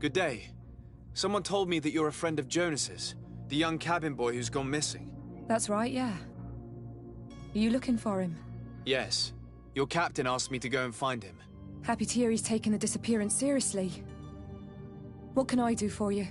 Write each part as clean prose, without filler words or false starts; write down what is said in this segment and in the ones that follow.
Good day. Someone told me that you're a friend of Jonas's, the young cabin boy who's gone missing. That's right, yeah. Are you looking for him? Yes. Your captain asked me to go and find him. Happy to hear he's taken the disappearance seriously. What can I do for you?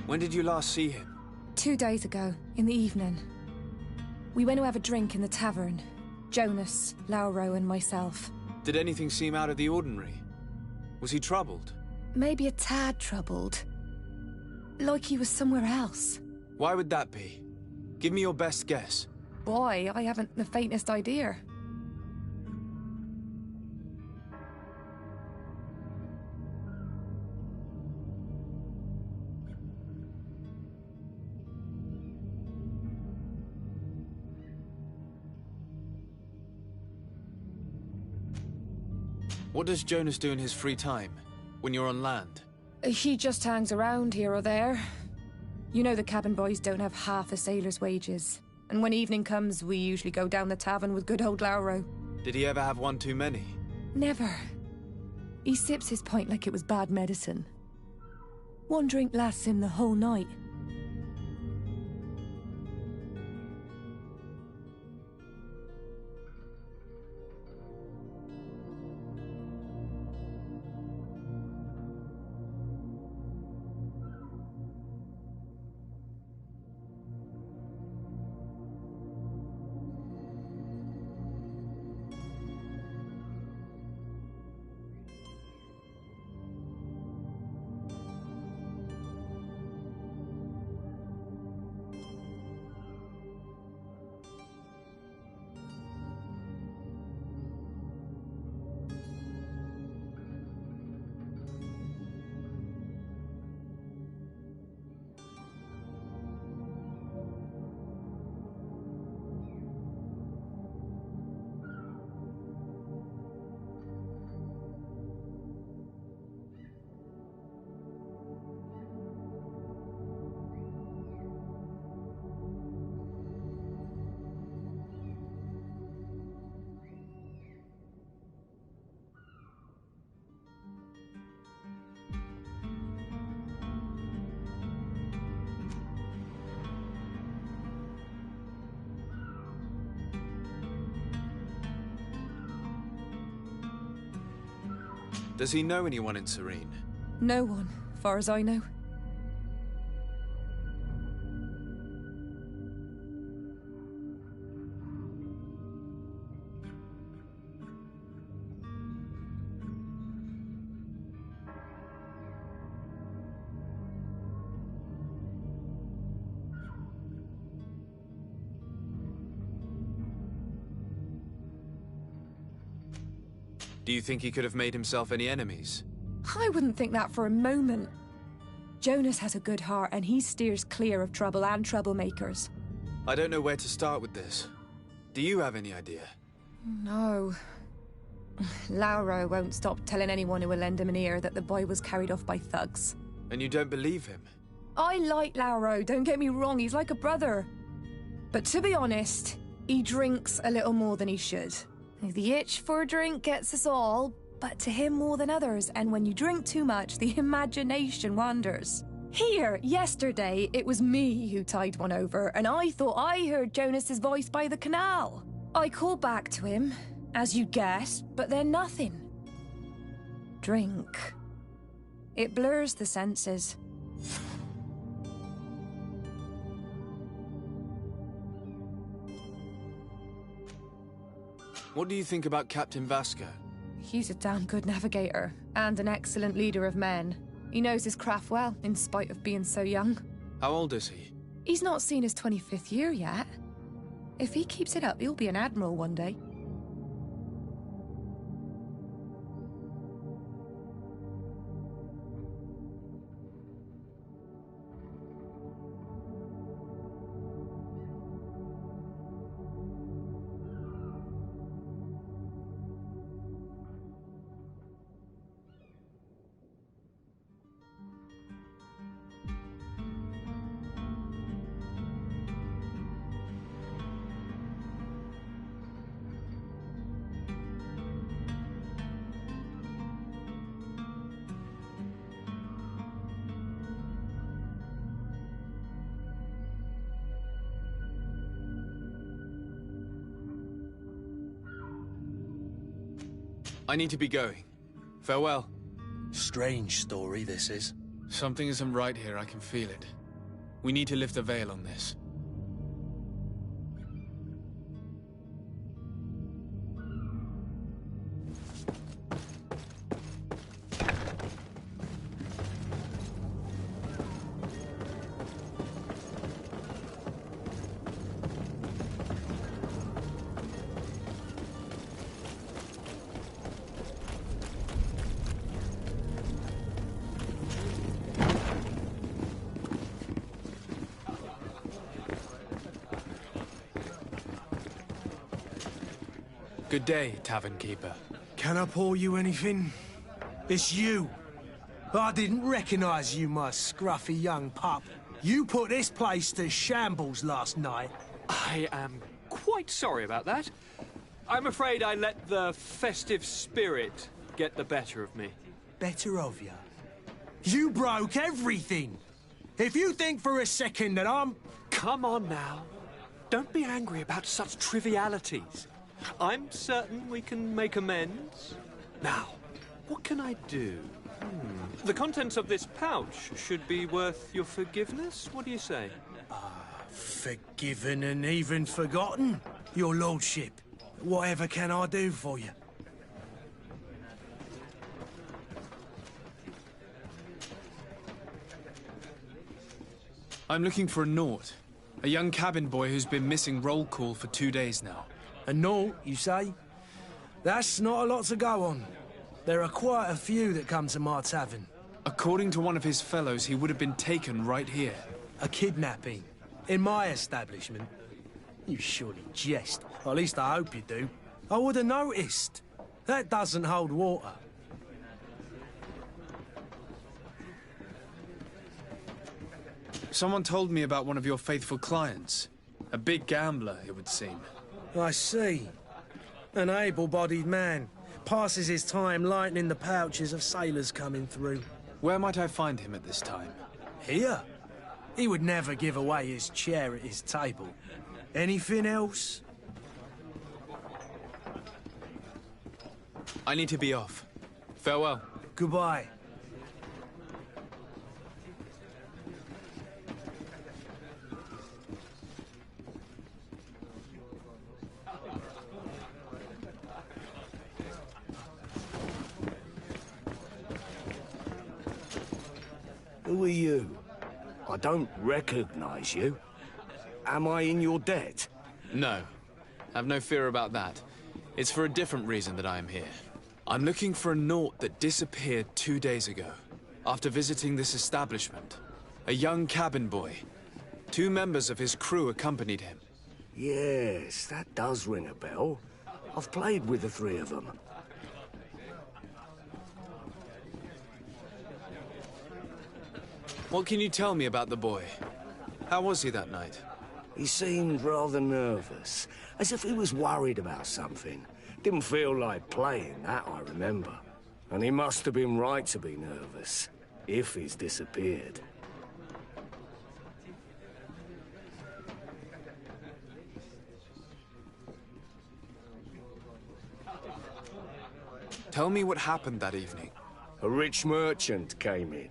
When did you last see him? 2 days ago, in the evening. We went to have a drink in the tavern. Jonas, Lauro and myself. Did anything seem out of the ordinary? Was he troubled? Maybe a tad troubled. Like he was somewhere else. Why would that be? Give me your best guess. Boy, I haven't the faintest idea. What does Jonas do in his free time, when you're on land? He just hangs around here or there. You know the cabin boys don't have half a sailor's wages. And when evening comes, we usually go down the tavern with good old Lauro. Did he ever have one too many? Never. He sips his pint like it was bad medicine. One drink lasts him the whole night. Does he know anyone in Serene? No one, far as I know. Do you think he could have made himself any enemies? I wouldn't think that for a moment. Jonas has a good heart and he steers clear of trouble and troublemakers. I don't know where to start with this. Do you have any idea? No. Lauro won't stop telling anyone who will lend him an ear that the boy was carried off by thugs. And you don't believe him? I like Lauro, don't get me wrong, he's like a brother. But to be honest, he drinks a little more than he should. The itch for a drink gets us all, but to him more than others, and when you drink too much, the imagination wanders. Here, yesterday, it was me who tied one over, and I thought I heard Jonas's voice by the canal. I called back to him, as you guessed, but then nothing. Drink. It blurs the senses. What do you think about Captain Vasco? He's a damn good navigator, and an excellent leader of men. He knows his craft well, in spite of being so young. How old is he? He's not seen his 25th year yet. If he keeps it up, he'll be an admiral one day. I need to be going. Farewell. Strange story, this is. Something isn't right here, I can feel it. We need to lift the veil on this. Good day, Tavern Keeper. Can I pour you anything? It's you. I didn't recognize you, my scruffy young pup. You put this place to shambles last night. I am quite sorry about that. I'm afraid I let the festive spirit get the better of me. Better of you. You broke everything. If you think for a second that I'm... Come on now. Don't be angry about such trivialities. I'm certain we can make amends. Now, what can I do? The contents of this pouch should be worth your forgiveness. What do you say? Forgiven and even forgotten, your lordship. Whatever can I do for you? I'm looking for a Naut. A young cabin boy who's been missing roll call for 2 days now. A Naut, you say? That's not a lot to go on. There are quite a few that come to my tavern. According to one of his fellows, he would have been taken right here. A kidnapping? In my establishment? You surely jest. Or at least I hope you do. I would have noticed. That doesn't hold water. Someone told me about one of your faithful clients. A big gambler, it would seem. I see. An able-bodied man. Passes his time lightening the pouches of sailors coming through. Where might I find him at this time? Here? He would never give away his chair at his table. Anything else? I need to be off. Farewell. Goodbye. Who are you? I don't recognize you. Am I in your debt? No. Have no fear about that. It's for a different reason that I am here. I'm looking for a Naut that disappeared 2 days ago, after visiting this establishment. A young cabin boy. 2 members of his crew accompanied him. Yes, that does ring a bell. I've played with the 3 of them. What can you tell me about the boy? How was he that night? He seemed rather nervous, as if he was worried about something. Didn't feel like playing, that I remember. And he must have been right to be nervous, if he's disappeared. Tell me what happened that evening. A rich merchant came in,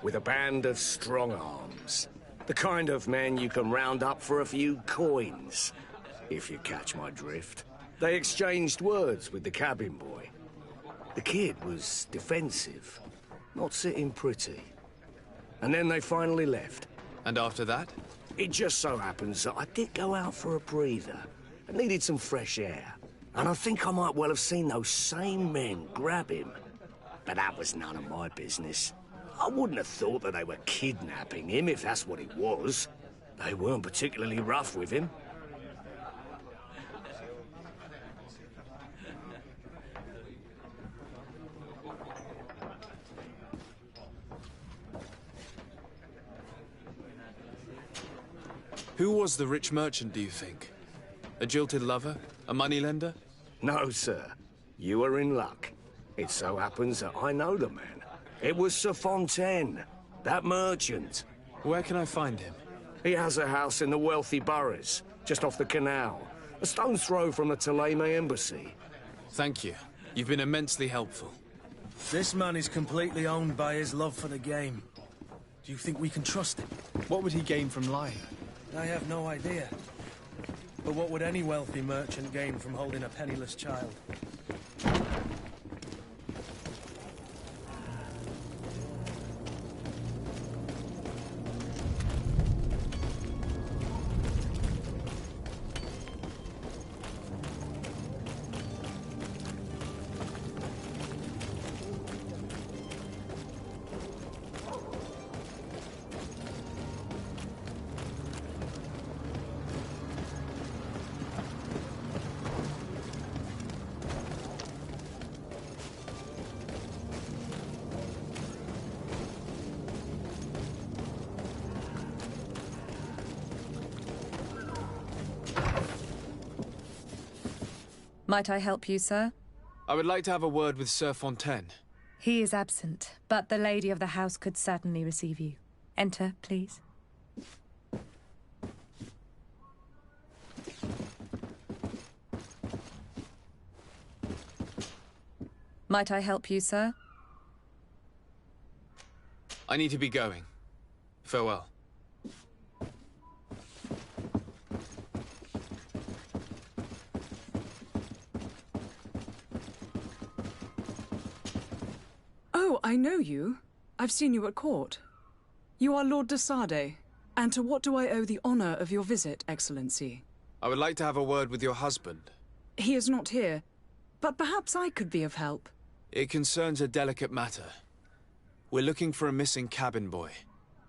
with a band of strong arms. The kind of men you can round up for a few coins, if you catch my drift. They exchanged words with the cabin boy. The kid was defensive, not sitting pretty. And then they finally left. And after that? It just so happens that I did go out for a breather. I needed some fresh air. And I think I might well have seen those same men grab him. But that was none of my business. I wouldn't have thought that they were kidnapping him, if that's what it was. They weren't particularly rough with him. Who was the rich merchant, do you think? A jilted lover? A moneylender? No, sir. You are in luck. It so happens that I know the man. It was Sir Fontaine, that merchant. Where can I find him? He has a house in the wealthy boroughs, just off the canal. A stone's throw from the Thélème embassy. Thank you. You've been immensely helpful. This man is completely owned by his love for the game. Do you think we can trust him? What would he gain from lying? I have no idea. But what would any wealthy merchant gain from holding a penniless child? Might I help you, sir? I would like to have a word with Sir Fontaine. He is absent, but the lady of the house could certainly receive you. Enter, please. Might I help you, sir? I need to be going. Farewell. Oh, I know you. I've seen you at court. You are Lord de Sade. And to what do I owe the honor of your visit, Excellency? I would like to have a word with your husband. He is not here, but perhaps I could be of help. It concerns a delicate matter. We're looking for a missing cabin boy.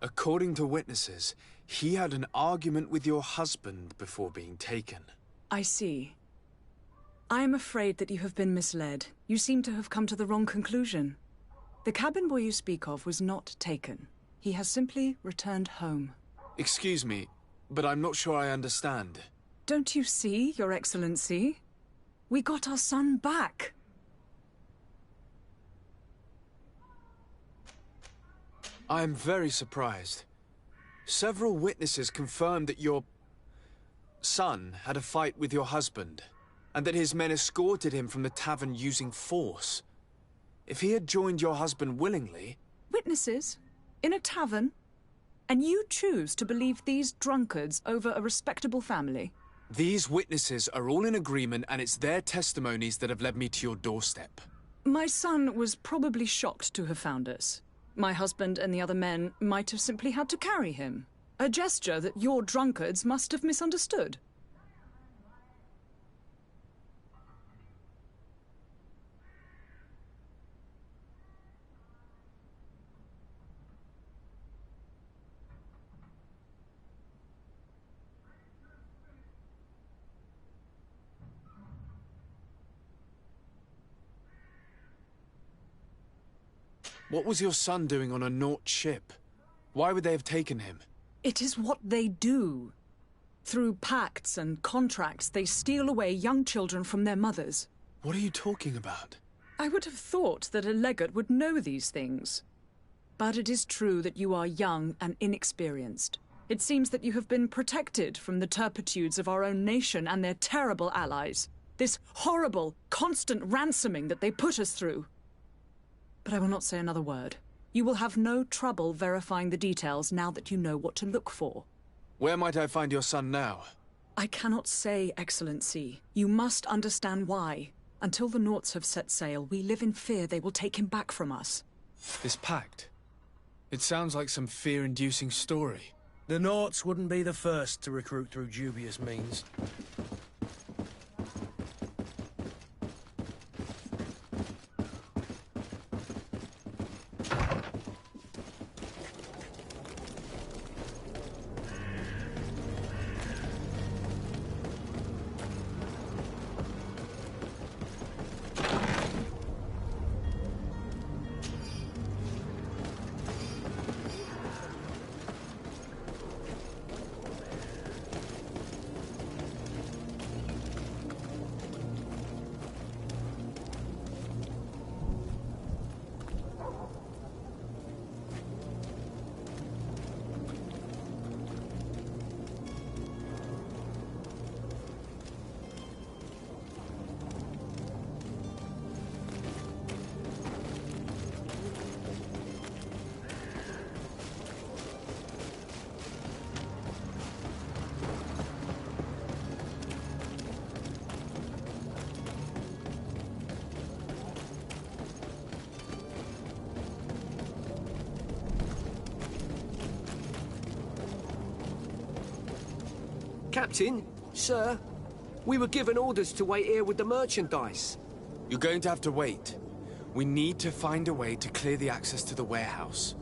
According to witnesses, he had an argument with your husband before being taken. I see. I am afraid that you have been misled. You seem to have come to the wrong conclusion. The cabin boy you speak of was not taken. He has simply returned home. Excuse me, but I'm not sure I understand. Don't you see, Your Excellency? We got our son back. I am very surprised. Several witnesses confirmed that your son had a fight with your husband, and that his men escorted him from the tavern using force. If he had joined your husband willingly... Witnesses? In a tavern? And you choose to believe these drunkards over a respectable family? These witnesses are all in agreement, and it's their testimonies that have led me to your doorstep. My son was probably shocked to have found us. My husband and the other men might have simply had to carry him. A gesture that your drunkards must have misunderstood. What was your son doing on a Naut ship? Why would they have taken him? It is what they do. Through pacts and contracts, they steal away young children from their mothers. What are you talking about? I would have thought that a legate would know these things. But it is true that you are young and inexperienced. It seems that you have been protected from the turpitudes of our own nation and their terrible allies. This horrible, constant ransoming that they put us through. But I will not say another word. You will have no trouble verifying the details now that you know what to look for. Where might I find your son now? I cannot say, Excellency. You must understand why. Until the Nauts have set sail, we live in fear they will take him back from us. This pact. It sounds like some fear-inducing story. The Norts wouldn't be the first to recruit through dubious means. Captain, sir, we were given orders to wait here with the merchandise. You're going to have to wait. We need to find a way to clear the access to the warehouse.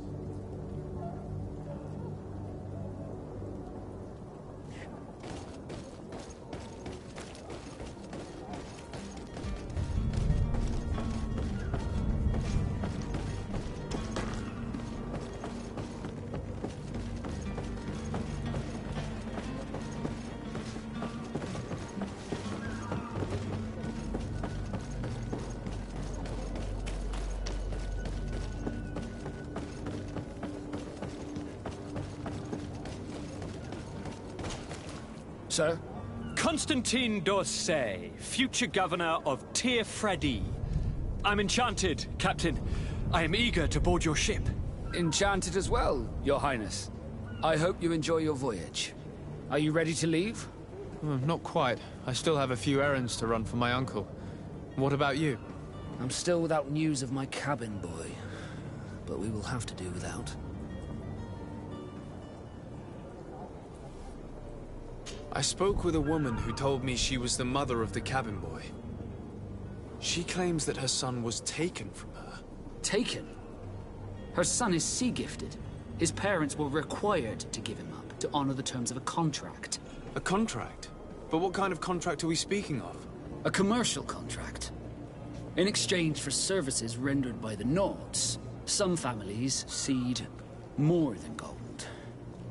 Sir? Constantine d'Orsay, future governor of Tir-Fredi. I'm enchanted, Captain. I am eager to board your ship. Enchanted as well, Your Highness. I hope you enjoy your voyage. Are you ready to leave? Not quite. I still have a few errands to run for my uncle. What about you? I'm still without news of my cabin boy, but we will have to do without. I spoke with a woman who told me she was the mother of the cabin boy. She claims that her son was taken from her. Taken? Her son is sea-gifted. His parents were required to give him up to honor the terms of a contract. A contract? But what kind of contract are we speaking of? A commercial contract. In exchange for services rendered by the Nords, some families cede more than gold.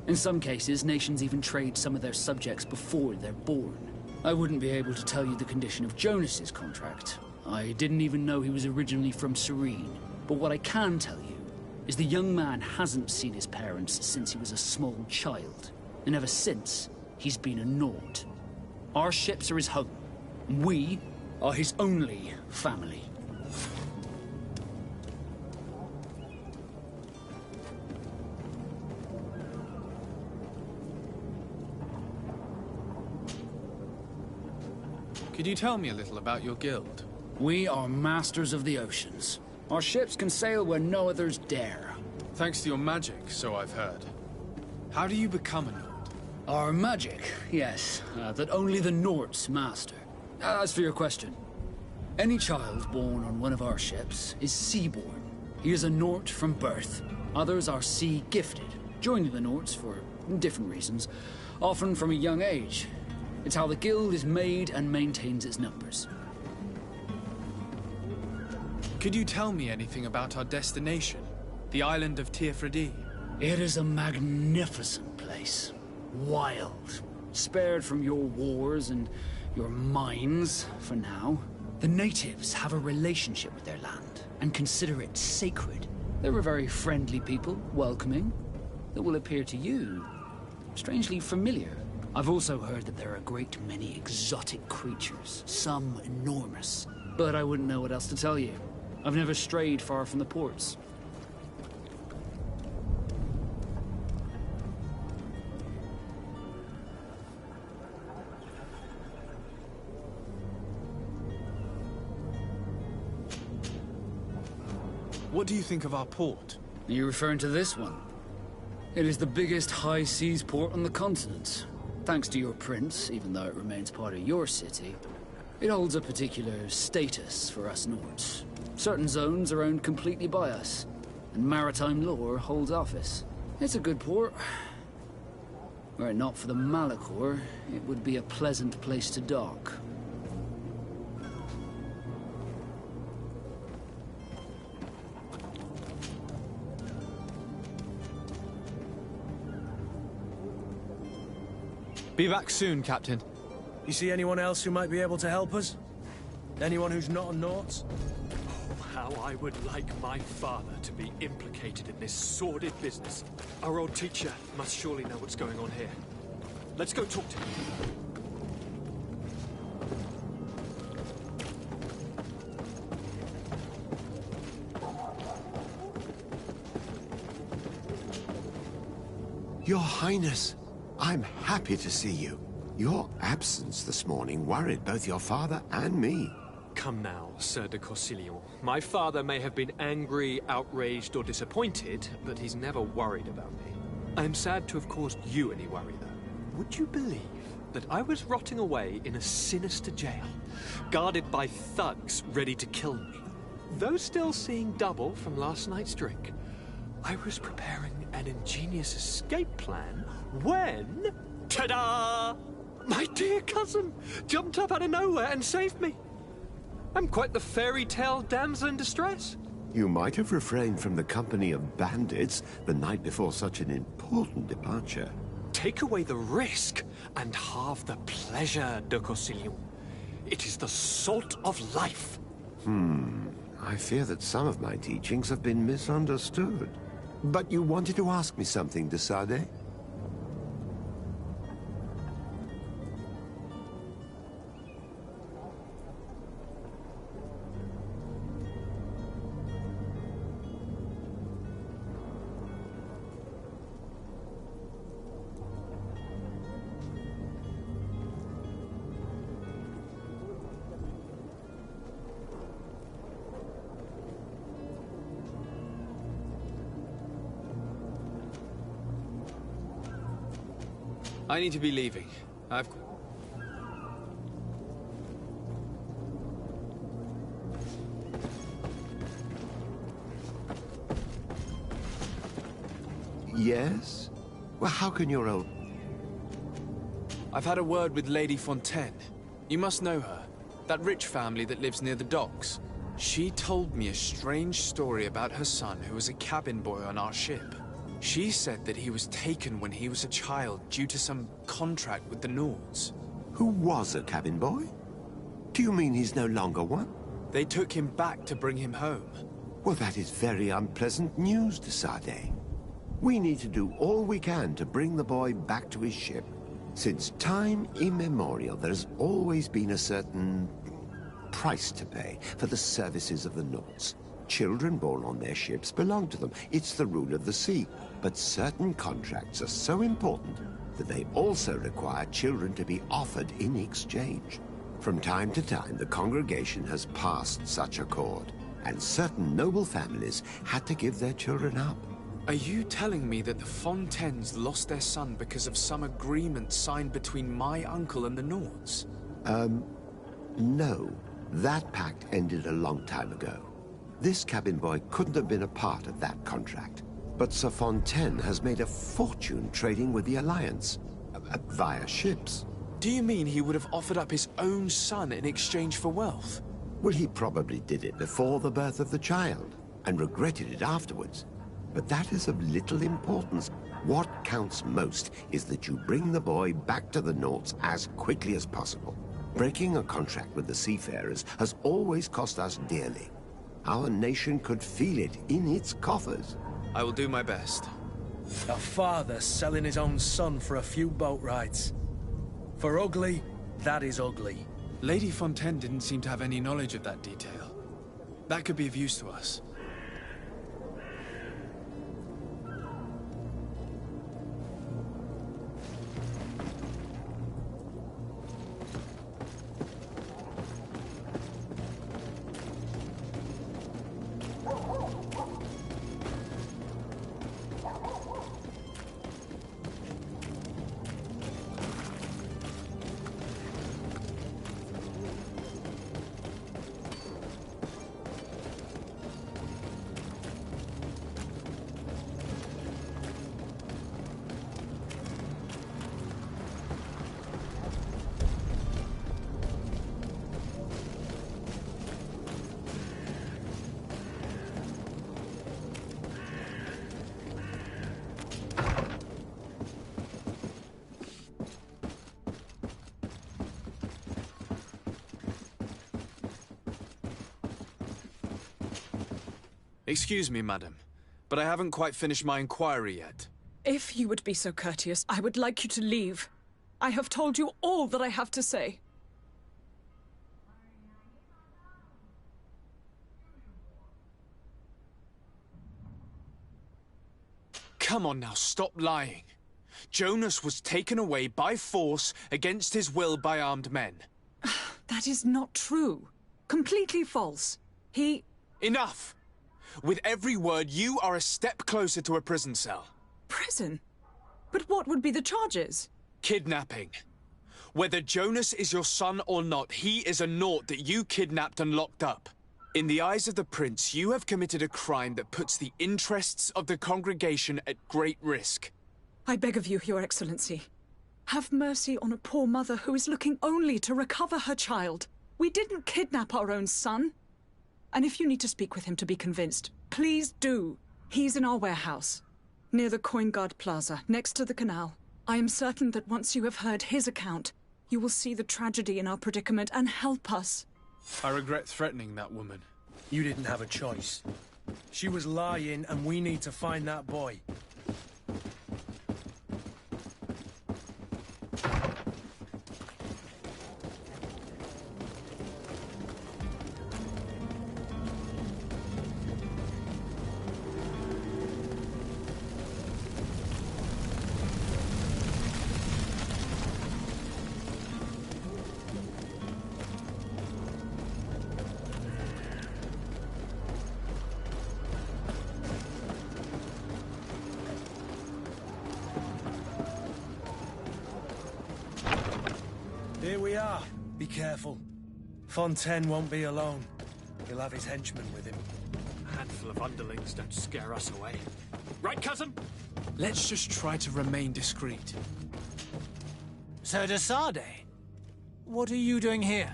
In some cases, nations even trade some of their subjects before they're born. I wouldn't be able to tell you the condition of Jonas's contract. I didn't even know he was originally from Serene. But what I can tell you is the young man hasn't seen his parents since he was a small child. And ever since, he's been a Nord. Our ships are his home. We are his only family. Could you tell me a little about your guild? We are masters of the oceans. Our ships can sail where no others dare. Thanks to your magic, so I've heard. How do you become a Nord? Our magic, yes, that only the Nords master. As for your question, any child born on one of our ships is sea-born. He is a Nord from birth. Others are sea-gifted, joining the Nords for different reasons, often from a young age. It's how the guild is made and maintains its numbers. Could you tell me anything about our destination? The island of Tir-Fredi? It is a magnificent place. Wild. Spared from your wars and your mines, for now. The natives have a relationship with their land and consider it sacred. They're a very friendly people, welcoming, that will appear to you strangely familiar. I've also heard that there are a great many exotic creatures, some enormous. But I wouldn't know what else to tell you. I've never strayed far from the ports. What do you think of our port? Are you referring to this one? It is the biggest high seas port on the continent. Thanks to your prince, even though it remains part of your city, it holds a particular status for us Nords. Certain zones are owned completely by us, and maritime law holds office. It's a good port. Were it not for the Malachor, it would be a pleasant place to dock. Be back soon, Captain. You see anyone else who might be able to help us? Anyone who's not a Naut? Oh, how I would like my father to be implicated in this sordid business. Our old teacher must surely know what's going on here. Let's go talk to him. Your Highness, I'm happy to see you. Your absence this morning worried both your father and me. Come now, Sir de Corsillon. My father may have been angry, outraged, or disappointed, but he's never worried about me. I'm sad to have caused you any worry, though. Would you believe that I was rotting away in a sinister jail, guarded by thugs ready to kill me? Though still seeing double from last night's drink, I was preparing an ingenious escape plan when... ta-da! My dear cousin jumped up out of nowhere and saved me. I'm quite the fairy tale damsel in distress. You might have refrained from the company of bandits the night before such an important departure. Take away the risk and halve the pleasure, de Corsillon. It is the salt of life. I fear that some of my teachings have been misunderstood. But you wanted to ask me something, de Sade? I need to be leaving. Yes? Well, how can your old... I've had a word with Lady Fontaine. You must know her. That rich family that lives near the docks. She told me a strange story about her son who was a cabin boy on our ship. She said that he was taken when he was a child due to some contract with the Nords. Who was a cabin boy? Do you mean he's no longer one? They took him back to bring him home. Well, that is very unpleasant news, de Sade. We need to do all we can to bring the boy back to his ship. Since time immemorial, there's always been a certain price to pay for the services of the Nords. Children born on their ships belong to them. It's the rule of the sea. But certain contracts are so important that they also require children to be offered in exchange. From time to time, the congregation has passed such accord, and certain noble families had to give their children up. Are you telling me that the Fontaines lost their son because of some agreement signed between my uncle and the Nords? No. That pact ended a long time ago. This cabin boy couldn't have been a part of that contract. But Sir Fontaine has made a fortune trading with the Alliance, via ships. Do you mean he would have offered up his own son in exchange for wealth? Well, he probably did it before the birth of the child, and regretted it afterwards. But that is of little importance. What counts most is that you bring the boy back to the Nords as quickly as possible. Breaking a contract with the seafarers has always cost us dearly. Our nation could feel it in its coffers. I will do my best. A father selling his own son for a few boat rides. For ugly, that is ugly. Lady Fontaine didn't seem to have any knowledge of that detail. That could be of use to us. Excuse me, madam, but I haven't quite finished my inquiry yet. If you would be so courteous, I would like you to leave. I have told you all that I have to say. Come on now, stop lying. Jonas was taken away by force against his will by armed men. That is not true. Completely false. He... Enough! With every word, you are a step closer to a prison cell. Prison? But what would be the charges? Kidnapping. Whether Jonas is your son or not, he is a naught that you kidnapped and locked up. In the eyes of the prince, you have committed a crime that puts the interests of the congregation at great risk. I beg of you, Your Excellency. Have mercy on a poor mother who is looking only to recover her child. We didn't kidnap our own son. And if you need to speak with him to be convinced, please do. He's in our warehouse, near the Coin Guard Plaza, next to the canal. I am certain that once you have heard his account, you will see the tragedy in our predicament and help us. I regret threatening that woman. You didn't have a choice. She was lying, and we need to find that boy. Here we are. Be careful. Fontaine won't be alone. He'll have his henchmen with him. A handful of underlings don't scare us away. Right, cousin? Let's just try to remain discreet. Sir de Sade, what are you doing here?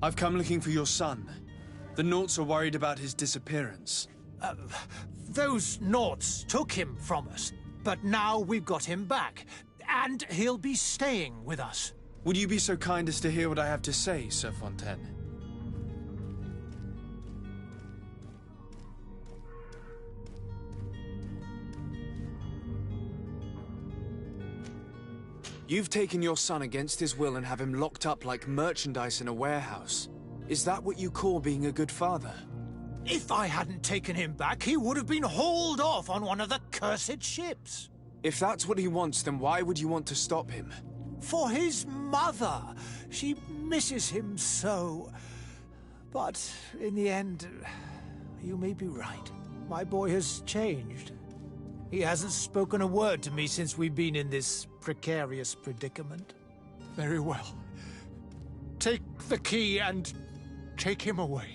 I've come looking for your son. The Naughts are worried about his disappearance. Those Naughts took him from us, but now we've got him back, and he'll be staying with us. Would you be so kind as to hear what I have to say, Sir Fontaine? You've taken your son against his will and have him locked up like merchandise in a warehouse. Is that what you call being a good father? If I hadn't taken him back, he would have been hauled off on one of the cursed ships. If that's what he wants, then why would you want to stop him? For his mother. She misses him so. But in the end, you may be right. My boy has changed. He hasn't spoken a word to me since we've been in this precarious predicament. Very well. Take the key and take him away.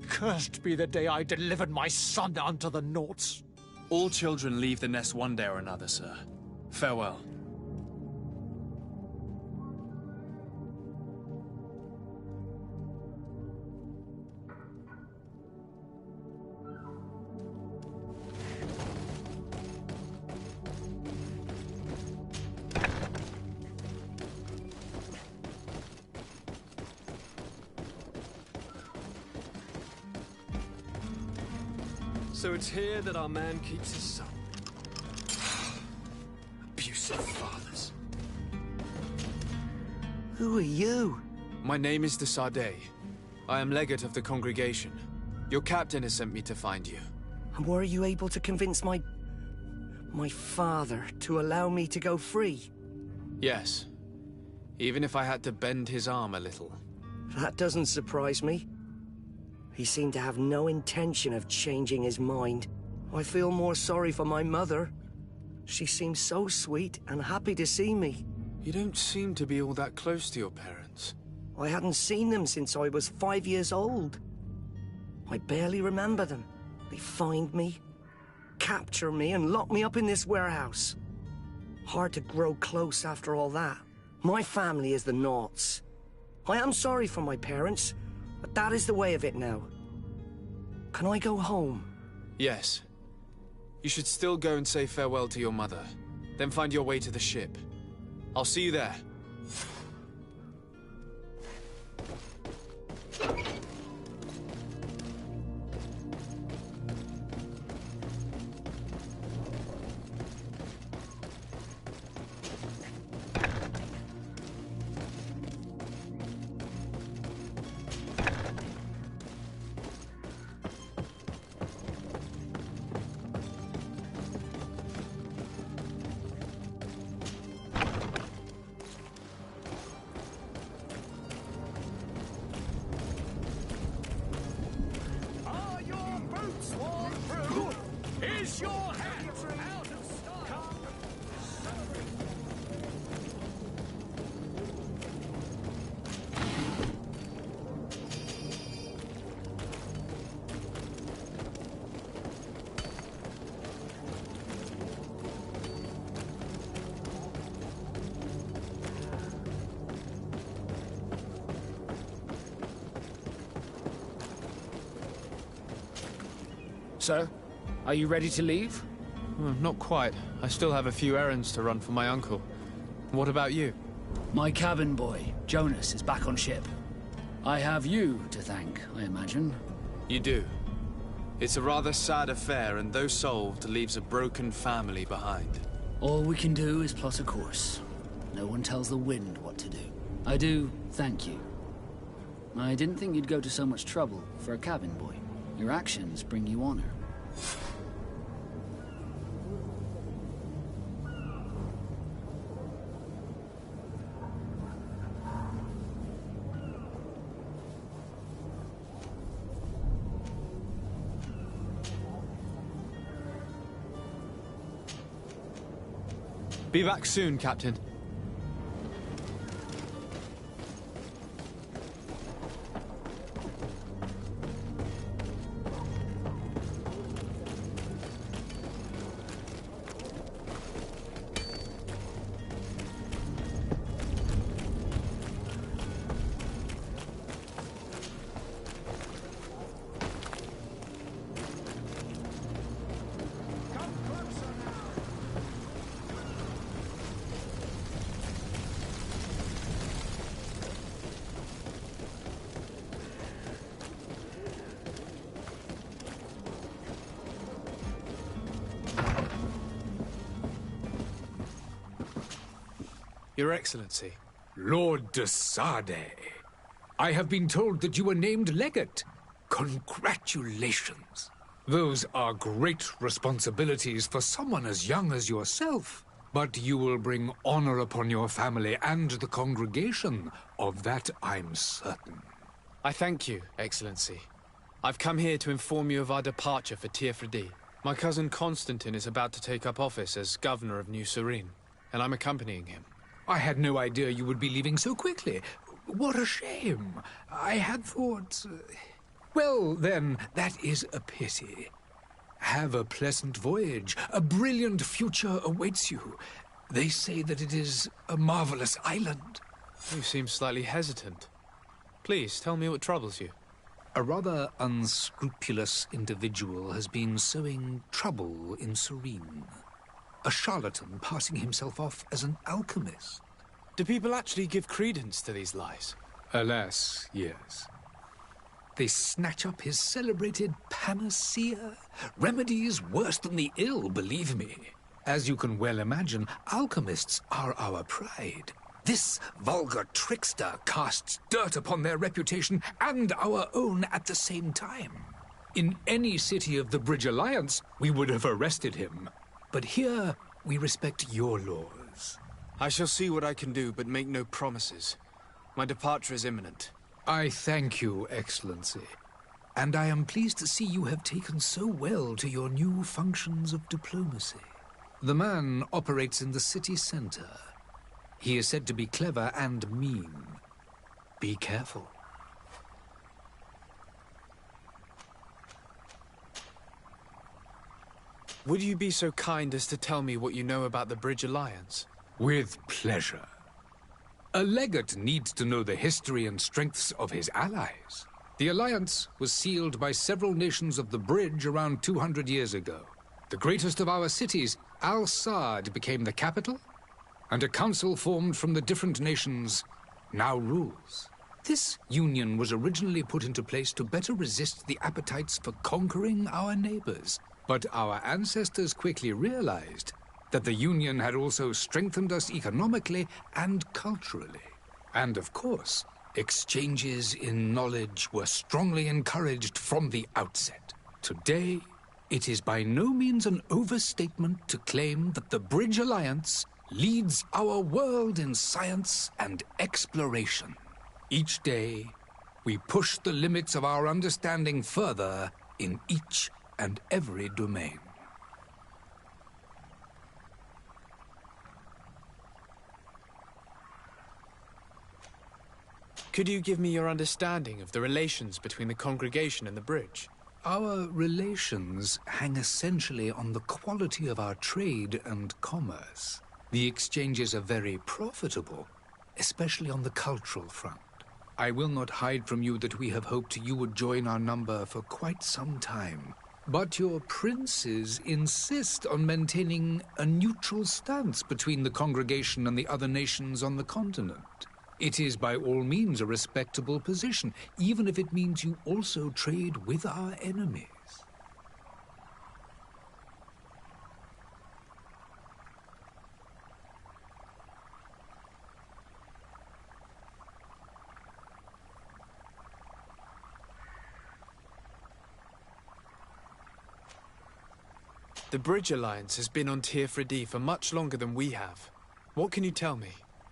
Cursed be the day I delivered my son unto the Naughts. All children leave the nest one day or another, sir. Farewell. So it's here that our man keeps his son. Abusive fathers. Who are you? My name is de Sade. I am legate of the congregation. Your captain has sent me to find you. And were you able to convince my father to allow me to go free? Yes. Even if I had to bend his arm a little. That doesn't surprise me. He seemed to have no intention of changing his mind. I feel more sorry for my mother. She seemed so sweet and happy to see me. You don't seem to be all that close to your parents. I hadn't seen them since I was 5 years old. I barely remember them. They find me, capture me, and lock me up in this warehouse. Hard to grow close after all that. My family is the Naughts. I am sorry for my parents, but that is the way of it now. Can I go home? Yes. You should still go and say farewell to your mother. Then find your way to the ship. I'll see you there. Sir, are you ready to leave? Not quite. I still have a few errands to run for my uncle. What about you? My cabin boy, Jonas, is back on ship. I have you to thank, I imagine. You do. It's a rather sad affair, and though solved, leaves a broken family behind. All we can do is plot a course. No one tells the wind what to do. I do thank you. I didn't think you'd go to so much trouble for a cabin boy. Your actions bring you honor. Be back soon, Captain. Your Excellency. Lord de Sade, I have been told that you were named legate. Congratulations. Those are great responsibilities for someone as young as yourself. But you will bring honor upon your family and the congregation. Of that, I'm certain. I thank you, Excellency. I've come here to inform you of our departure for Tiefredi. My cousin Constantine is about to take up office as governor of New Serene, and I'm accompanying him. I had no idea you would be leaving so quickly. What a shame. I had thought... Well, then, that is a pity. Have a pleasant voyage. A brilliant future awaits you. They say that it is a marvelous island. You seem slightly hesitant. Please, tell me what troubles you. A rather unscrupulous individual has been sowing trouble in Serene. A charlatan passing himself off as an alchemist. Do people actually give credence to these lies? Alas, yes. They snatch up his celebrated panacea. Remedies worse than the ill, believe me. As you can well imagine, alchemists are our pride. This vulgar trickster casts dirt upon their reputation and our own at the same time. In any city of the Bridge Alliance, we would have arrested him. But here, we respect your laws. I shall see what I can do, but make no promises. My departure is imminent. I thank you, Excellency. And I am pleased to see you have taken so well to your new functions of diplomacy. The man operates in the city center. He is said to be clever and mean. Be careful. Would you be so kind as to tell me what you know about the Bridge Alliance? With pleasure. A legate needs to know the history and strengths of his allies. The alliance was sealed by several nations of the Bridge around 200 years ago. The greatest of our cities, Al-Saad, became the capital, and a council formed from the different nations now rules. This union was originally put into place to better resist the appetites for conquering our neighbors. But our ancestors quickly realized that the Union had also strengthened us economically and culturally. And of course, exchanges in knowledge were strongly encouraged from the outset. Today, it is by no means an overstatement to claim that the Bridge Alliance leads our world in science and exploration. Each day, we push the limits of our understanding further in each and every domain. Could you give me your understanding of the relations between the congregation and the bridge? Our relations hang essentially on the quality of our trade and commerce. The exchanges are very profitable, especially on the cultural front. I will not hide from you that we have hoped you would join our number for quite some time. But your princes insist on maintaining a neutral stance between the congregation and the other nations on the continent. It is by all means a respectable position, even if it means you also trade with our enemies. The Bridge Alliance has been on Teofredi for much longer than we have. What can you tell me?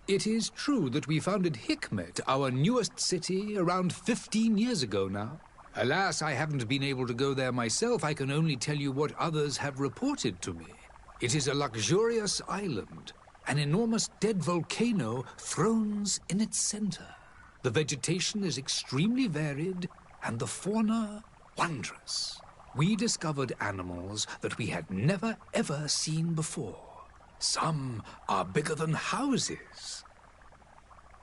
It is true that we founded Hikmet, our newest city, around 15 years ago now. Alas, I haven't been able to go there myself. I can only tell you what others have reported to me. It is a luxurious island. An enormous dead volcano thrones in its center. The vegetation is extremely varied, and the fauna wondrous. We discovered animals that we had never, ever seen before. Some are bigger than houses.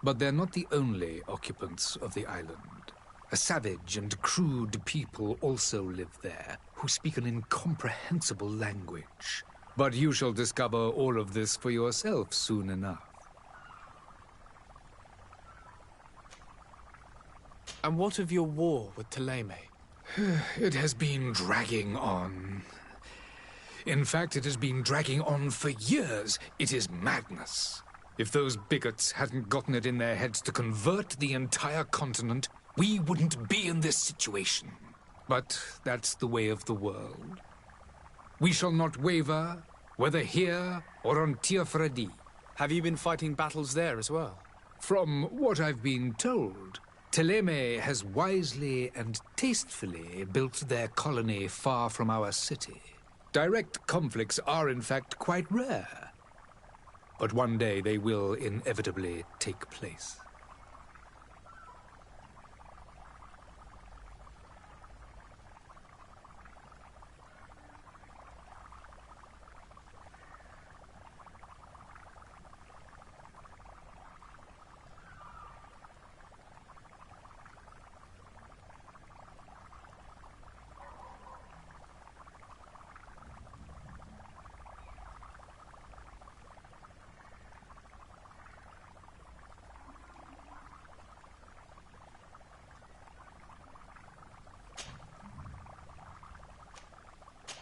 But they're not the only occupants of the island. A savage and crude people also live there, who speak an incomprehensible language. But you shall discover all of this for yourself soon enough. And what of your war with Thélème? It has been dragging on. In fact, it has been dragging on for years. It is madness. If those bigots hadn't gotten it in their heads to convert the entire continent, we wouldn't be in this situation. But that's the way of the world. We shall not waver, whether here or on Teofredi. Have you been fighting battles there as well? From what I've been told, Thélème has wisely and tastefully built their colony far from our city. Direct conflicts are, in fact, quite rare. But one day they will inevitably take place.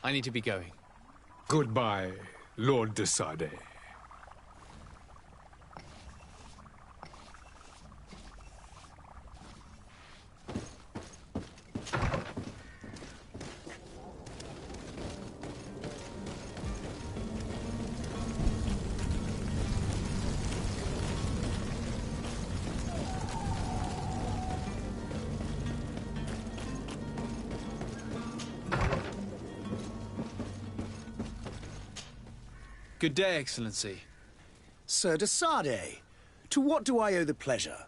I need to be going. Goodbye, Lord de Sade. Good day, Excellency. Sir de Sade, to what do I owe the pleasure?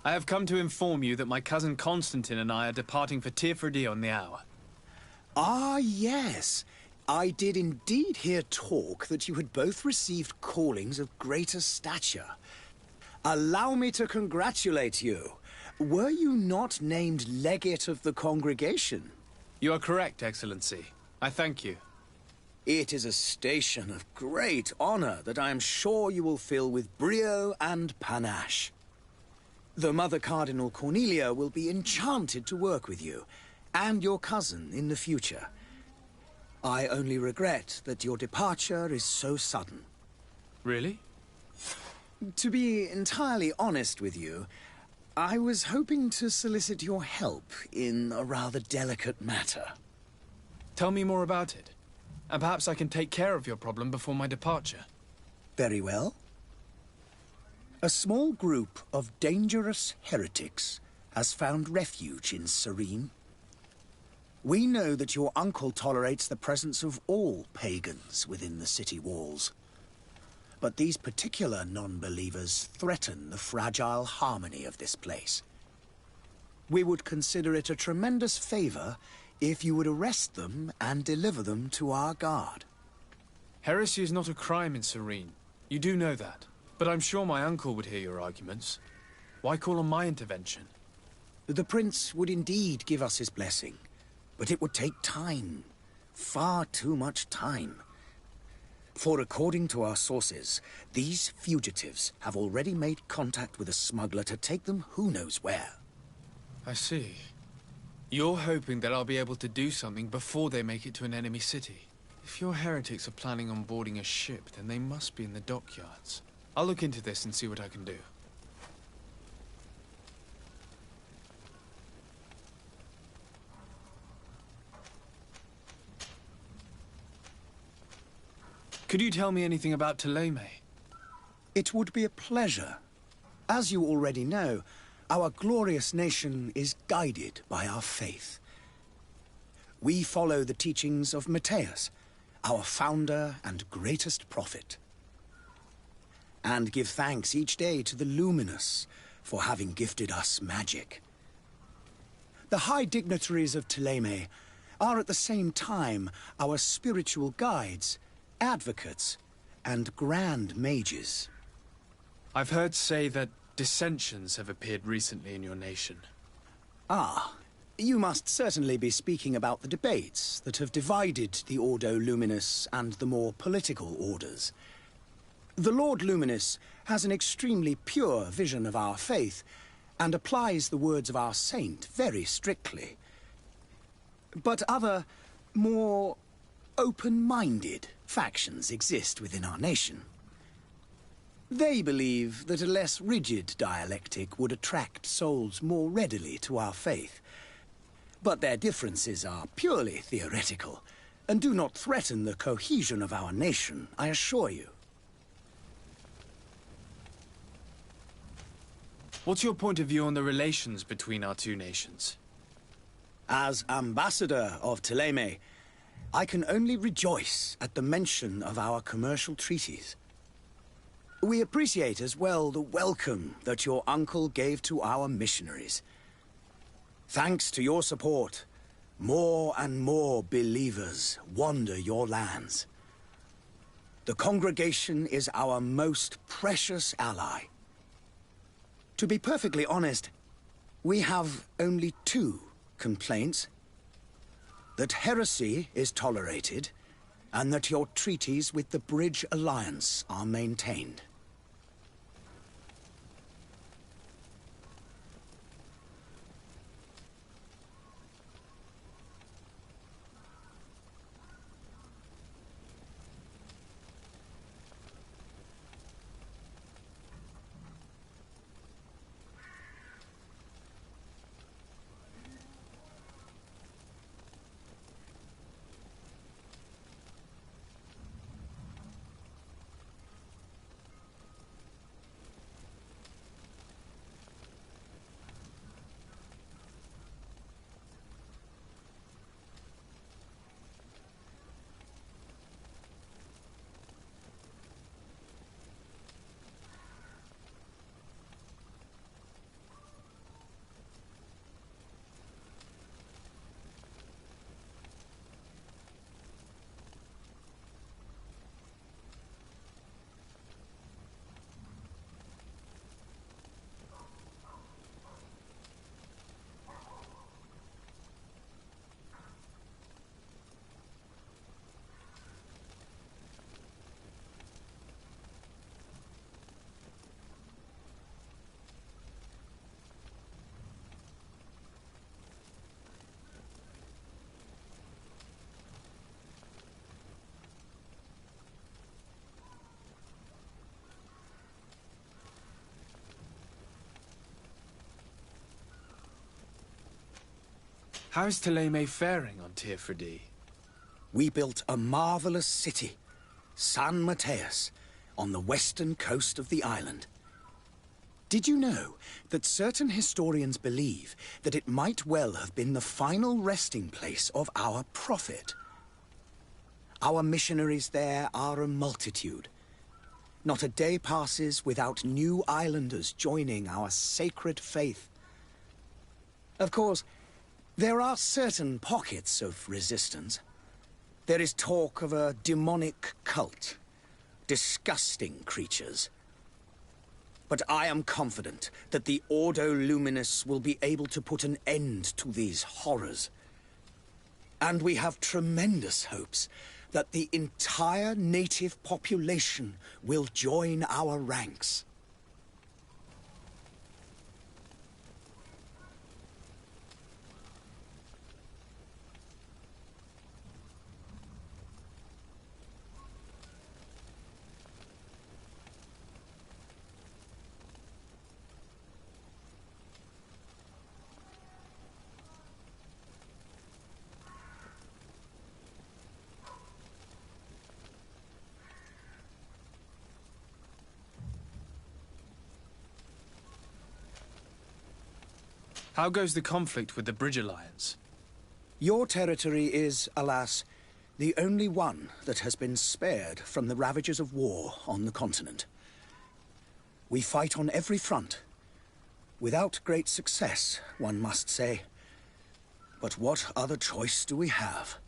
I have come to inform you that my cousin Constantine and I are departing for Teofredi on the hour. Ah, yes. I did indeed hear talk that you had both received callings of greater stature. Allow me to congratulate you. Were you not named legate of the congregation? You are correct, Excellency. I thank you. It is a station of great honor that I am sure you will fill with brio and panache. The Mother Cardinal Cornelia will be enchanted to work with you, and your cousin in the future. I only regret that your departure is so sudden. Really? To be entirely honest with you, I was hoping to solicit your help in a rather delicate matter. Tell me more about it. And perhaps I can take care of your problem before my departure. Very well. A small group of dangerous heretics has found refuge in Serene. We know that your uncle tolerates the presence of all pagans within the city walls. But these particular non-believers threaten the fragile harmony of this place. We would consider it a tremendous favor if you would arrest them and deliver them to our guard. Heresy is not a crime in Serene. You do know that. But I'm sure my uncle would hear your arguments. Why call on my intervention? The prince would indeed give us his blessing. But it would take time. Far too much time. For according to our sources, these fugitives have already made contact with a smuggler to take them who knows where. I see. You're hoping that I'll be able to do something before they make it to an enemy city. If your heretics are planning on boarding a ship, then they must be in the dockyards. I'll look into this and see what I can do. Could you tell me anything about Thélème? It would be a pleasure. As you already know, our glorious nation is guided by our faith. We follow the teachings of Matthias, our founder and greatest prophet, and give thanks each day to the Luminous for having gifted us magic. The high dignitaries of Thélème are at the same time our spiritual guides, advocates, and grand mages. I've heard say that dissensions have appeared recently in your nation. Ah, you must certainly be speaking about the debates that have divided the Ordo Luminous and the more political orders. The Lord Luminous has an extremely pure vision of our faith and applies the words of our saint very strictly. But other, more open-minded factions exist within our nation. They believe that a less rigid dialectic would attract souls more readily to our faith. But their differences are purely theoretical, and do not threaten the cohesion of our nation, I assure you. What's your point of view on the relations between our two nations? As ambassador of Thélème, I can only rejoice at the mention of our commercial treaties. We appreciate as well the welcome that your uncle gave to our missionaries. Thanks to your support, more and more believers wander your lands. The congregation is our most precious ally. To be perfectly honest, we have only two complaints. That heresy is tolerated, and that your treaties with the Bridge Alliance are maintained. How is Thélème faring on Teofredi? We built a marvelous city, San Matthias, on the western coast of the island. Did you know that certain historians believe that it might well have been the final resting place of our prophet? Our missionaries there are a multitude. Not a day passes without new islanders joining our sacred faith. Of course, there are certain pockets of resistance. There is talk of a demonic cult. Disgusting creatures. But I am confident that the Ordo Luminous will be able to put an end to these horrors. And we have tremendous hopes that the entire native population will join our ranks. How goes the conflict with the Bridge Alliance? Your territory is, alas, the only one that has been spared from the ravages of war on the continent. We fight on every front. Without great success, one must say. But what other choice do we have?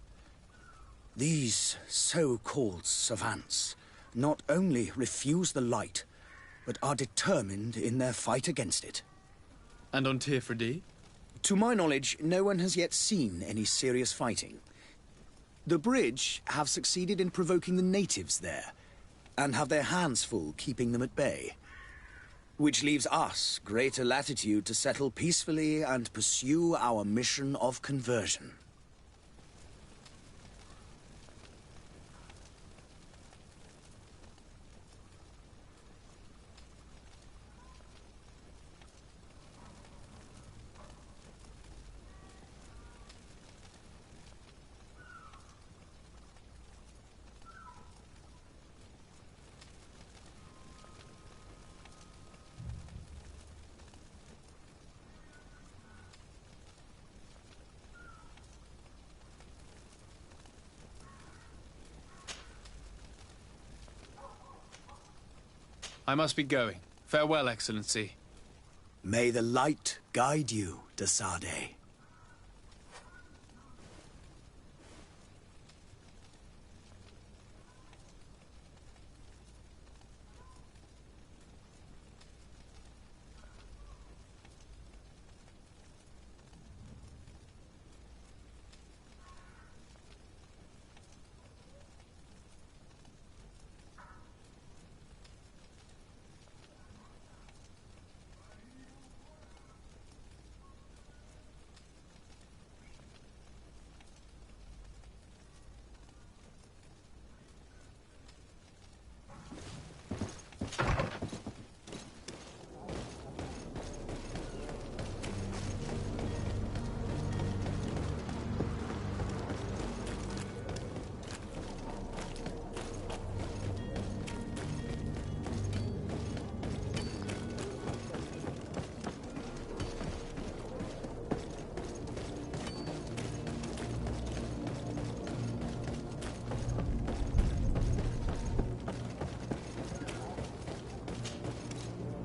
These so-called savants not only refuse the light, but are determined in their fight against it. And on Tirfredi? To my knowledge, no one has yet seen any serious fighting. The Bridge have succeeded in provoking the natives there, and have their hands full keeping them at bay. Which leaves us greater latitude to settle peacefully and pursue our mission of conversion. I must be going. Farewell, Excellency. May the light guide you, de Sade.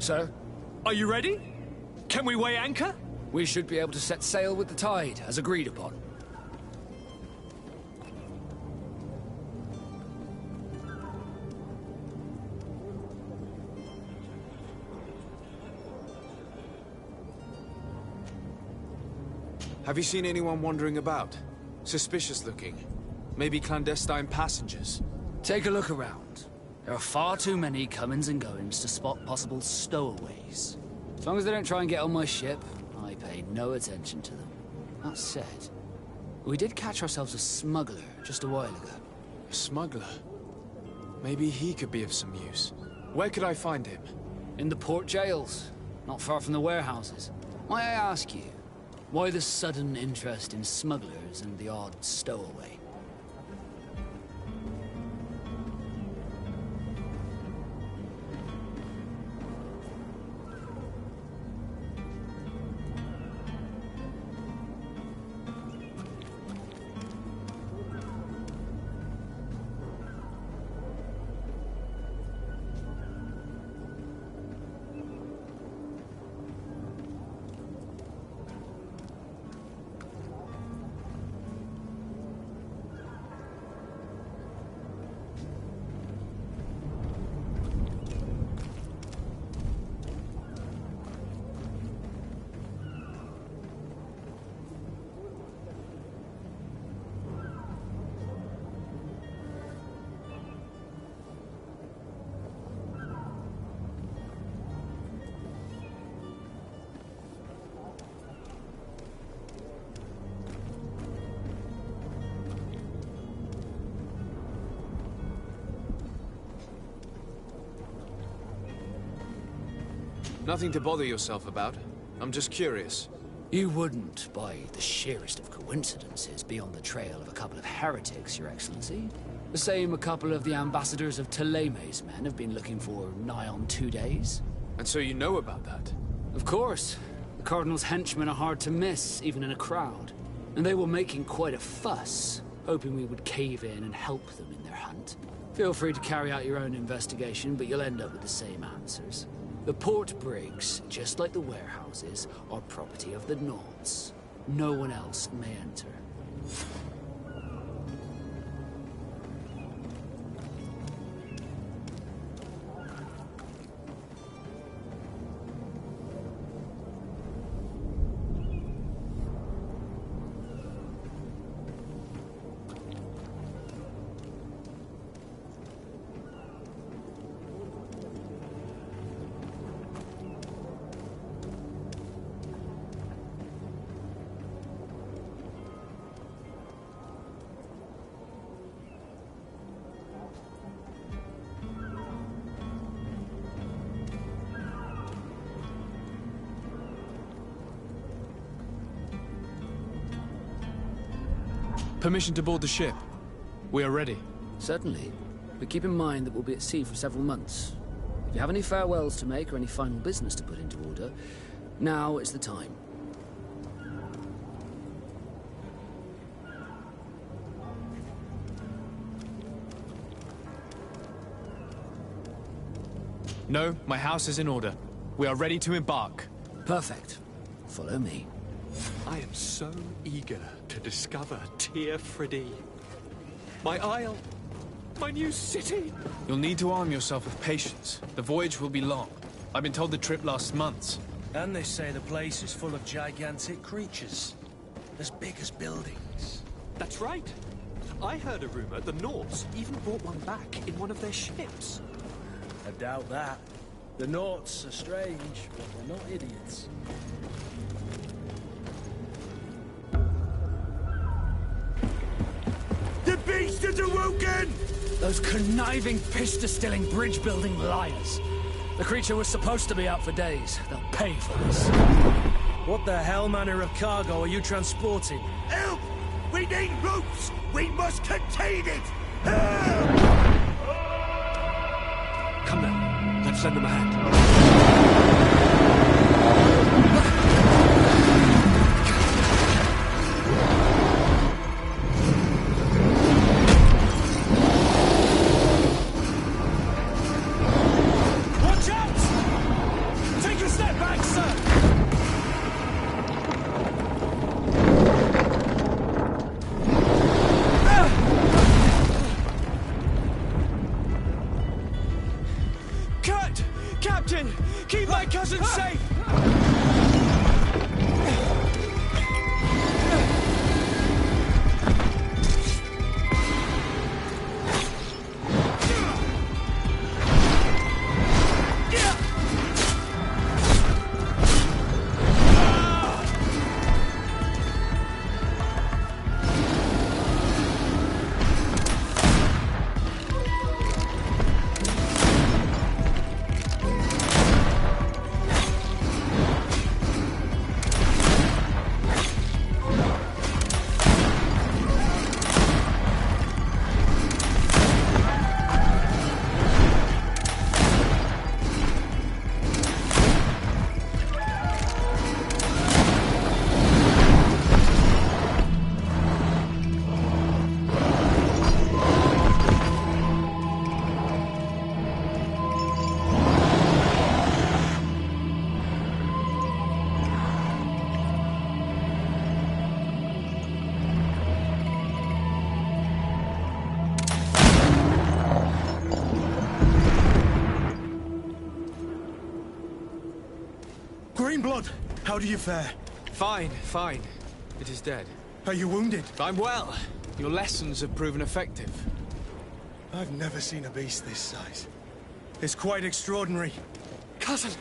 Sir? Are you ready? Can we weigh anchor? We should be able to set sail with the tide, as agreed upon. Have you seen anyone wandering about? Suspicious looking. Maybe clandestine passengers. Take a look around. There are far too many comings and goings to spot possible stowaways. As long as they don't try and get on my ship, I pay no attention to them. That said, we did catch ourselves a smuggler just a while ago. A smuggler? Maybe he could be of some use. Where could I find him? In the port jails, not far from the warehouses. Might I ask you, why the sudden interest in smugglers and the odd stowaway? Nothing to bother yourself about. I'm just curious. You wouldn't, by the sheerest of coincidences, be on the trail of a couple of heretics, Your Excellency. The same a couple of the ambassadors of Teleme's men have been looking for nigh on 2 days. And so you know about that? Of course. The Cardinal's henchmen are hard to miss, even in a crowd. And they were making quite a fuss, hoping we would cave in and help them in their hunt. Feel free to carry out your own investigation, but you'll end up with the same answers. The port brigs, just like the warehouses, are property of the Nauts. No one else may enter. Permission to board the ship. We are ready. Certainly. But keep in mind that we'll be at sea for several months. If you have any farewells to make or any final business to put into order, now is the time. No, my house is in order. We are ready to embark. Perfect. Follow me. I am so eager to discover Tyr Friddy. My isle, my new city. You'll need to arm yourself with patience. The voyage will be long. I've been told the trip lasts months. And they say the place is full of gigantic creatures. As big as buildings. That's right. I heard a rumor the Nauts even brought one back in one of their ships. I doubt that. The Nauts are strange, but they're not idiots. The beast is awoken! Those conniving, piss-distilling, bridge-building liars. The creature was supposed to be out for days. They'll pay for this. What the hell manner of cargo are you transporting? Help! We need ropes! We must contain it! Help! Come now, let's lend them a hand. Captain! Keep my cousin safe! Greenblood, how do you fare? Fine, fine. It is dead. Are you wounded? I'm well. Your lessons have proven effective. I've never seen a beast this size. It's quite extraordinary. Cousin,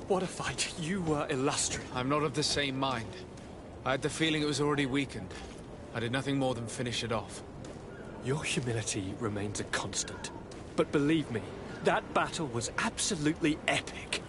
what a fight. You were illustrious. I'm not of the same mind. I had the feeling it was already weakened. I did nothing more than finish it off. Your humility remains a constant. But believe me, that battle was absolutely epic.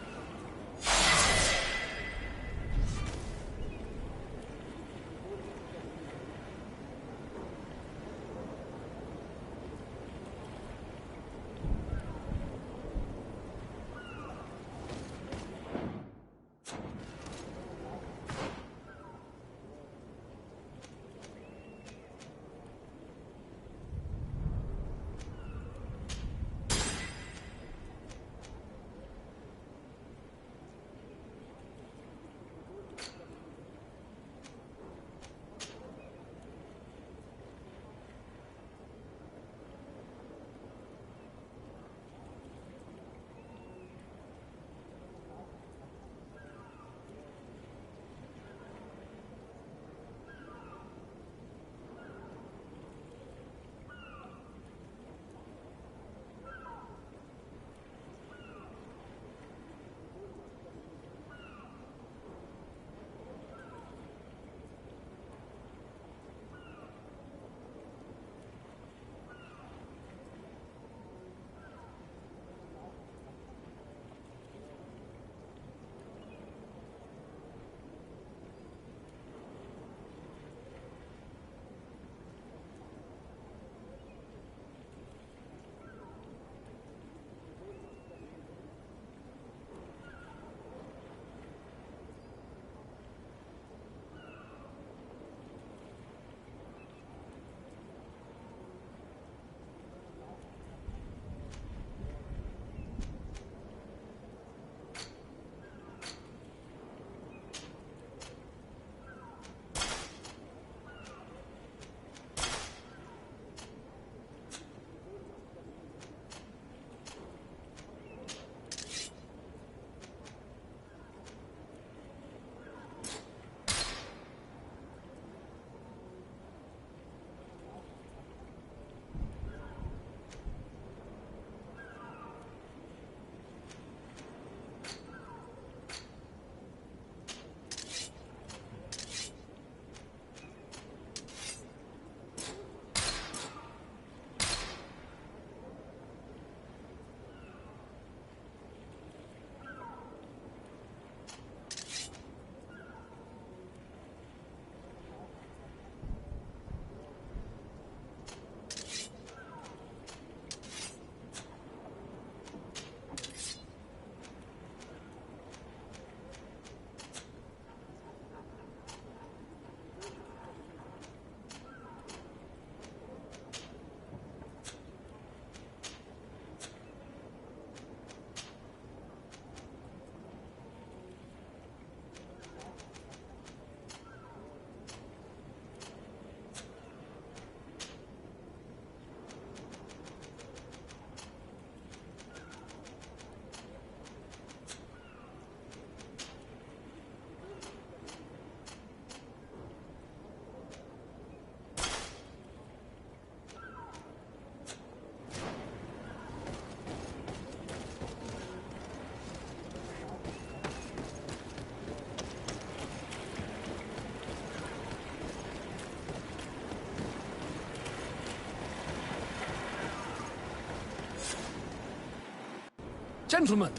Gentlemen!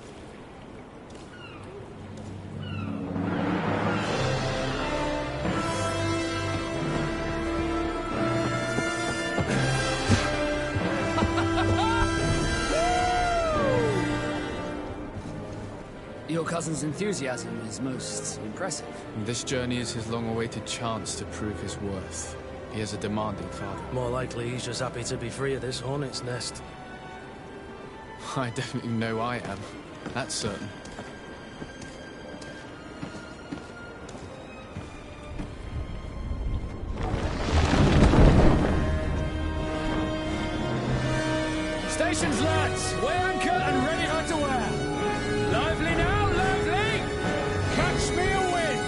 Your cousin's enthusiasm is most impressive. This journey is his long-awaited chance to prove his worth. He has a demanding father. More likely he's just happy to be free of this hornet's nest. I definitely know I am. That's certain. Stations, lads! Weigh anchor and ready her to wear! Lively now, lively! Catch me a wind!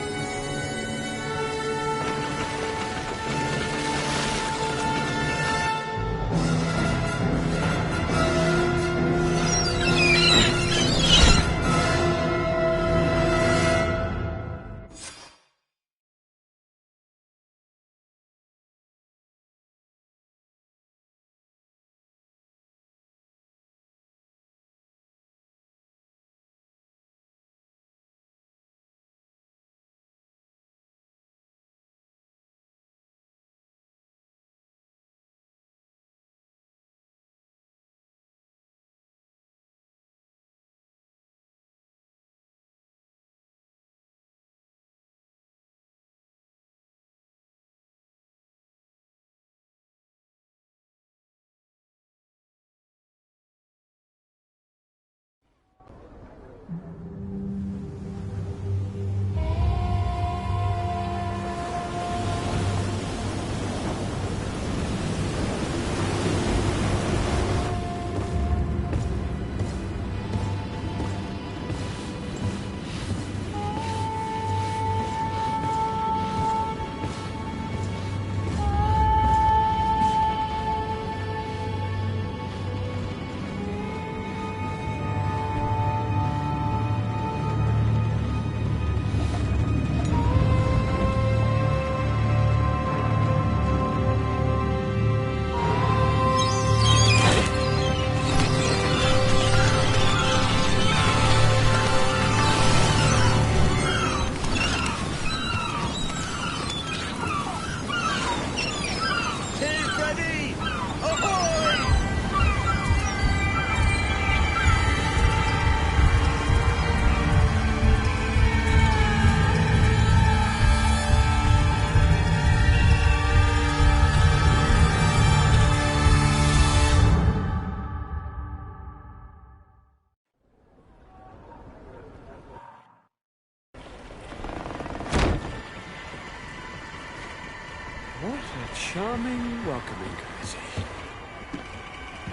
What a charming welcoming committee.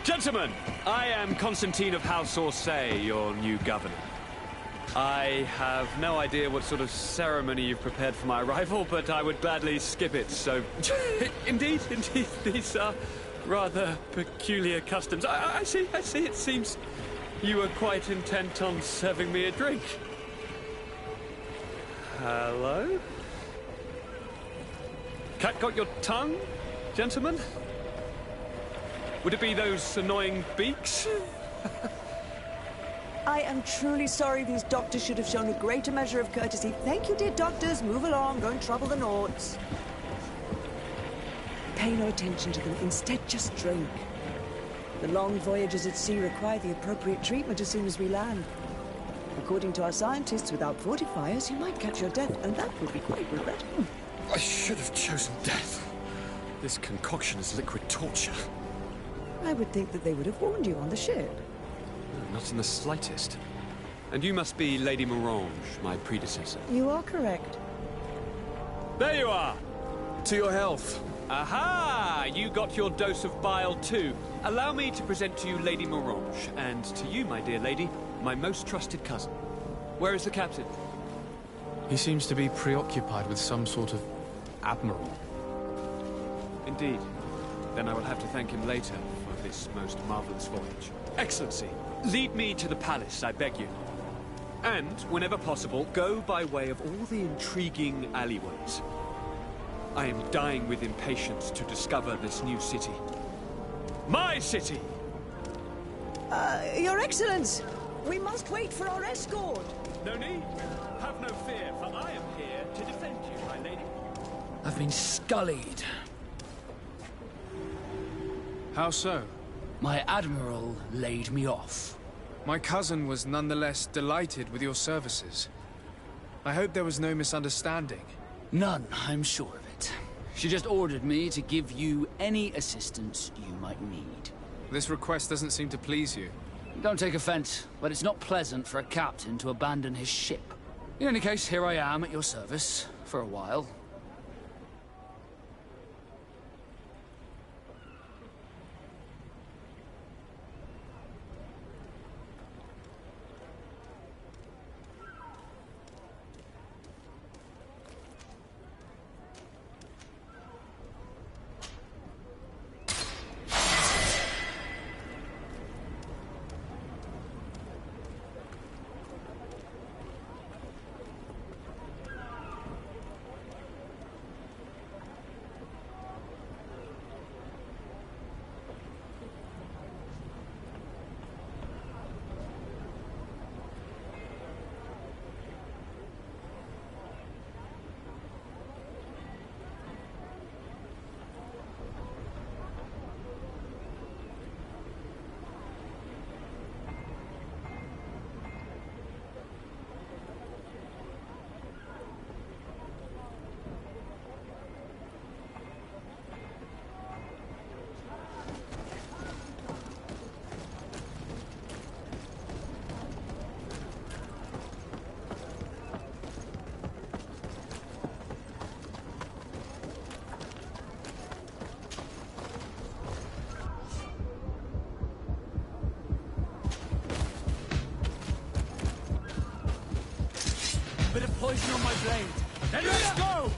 Gentlemen, I am Constantine of House Orsay, your new governor. I have no idea what sort of ceremony you've prepared for my arrival, but I would gladly skip it, so... Indeed, these are rather peculiar customs. I see, it seems you were quite intent on serving me a drink. Hello? Cat got your tongue, gentlemen? Would it be those annoying beaks? I am truly sorry these doctors should have shown a greater measure of courtesy. Thank you, dear doctors. Move along. Don't trouble the Nauts. Pay no attention to them. Instead, just drink. The long voyages at sea require the appropriate treatment as soon as we land. According to our scientists, without fortifiers, you might catch your death, and that would be quite regrettable. I should have chosen death. This concoction is liquid torture. I would think that they would have warned you on the ship. Not in the slightest. And you must be Lady Morange, my predecessor. You are correct. There you are! To your health. Aha! You got your dose of bile too. Allow me to present to you Lady Morange, and to you, my dear lady, my most trusted cousin. Where is the captain? He seems to be preoccupied with some sort of admiral. Indeed. Then I will have to thank him later for this most marvelous voyage. Excellency, lead me to the palace, I beg you. And, whenever possible, go by way of all the intriguing alleyways. I am dying with impatience to discover this new city. My city! Your Excellence! We must wait for our escort. No need. Have no fear, for I am here to defend you, my lady. I've been scullied. How so? My admiral laid me off. My cousin was nonetheless delighted with your services. I hope there was no misunderstanding. None, I'm sure of it. She just ordered me to give you any assistance you might need. This request doesn't seem to please you. Don't take offense, but it's not pleasant for a captain to abandon his ship. In any case, here I am at your service, for a while. Bit of poison on my blade. Then let's go!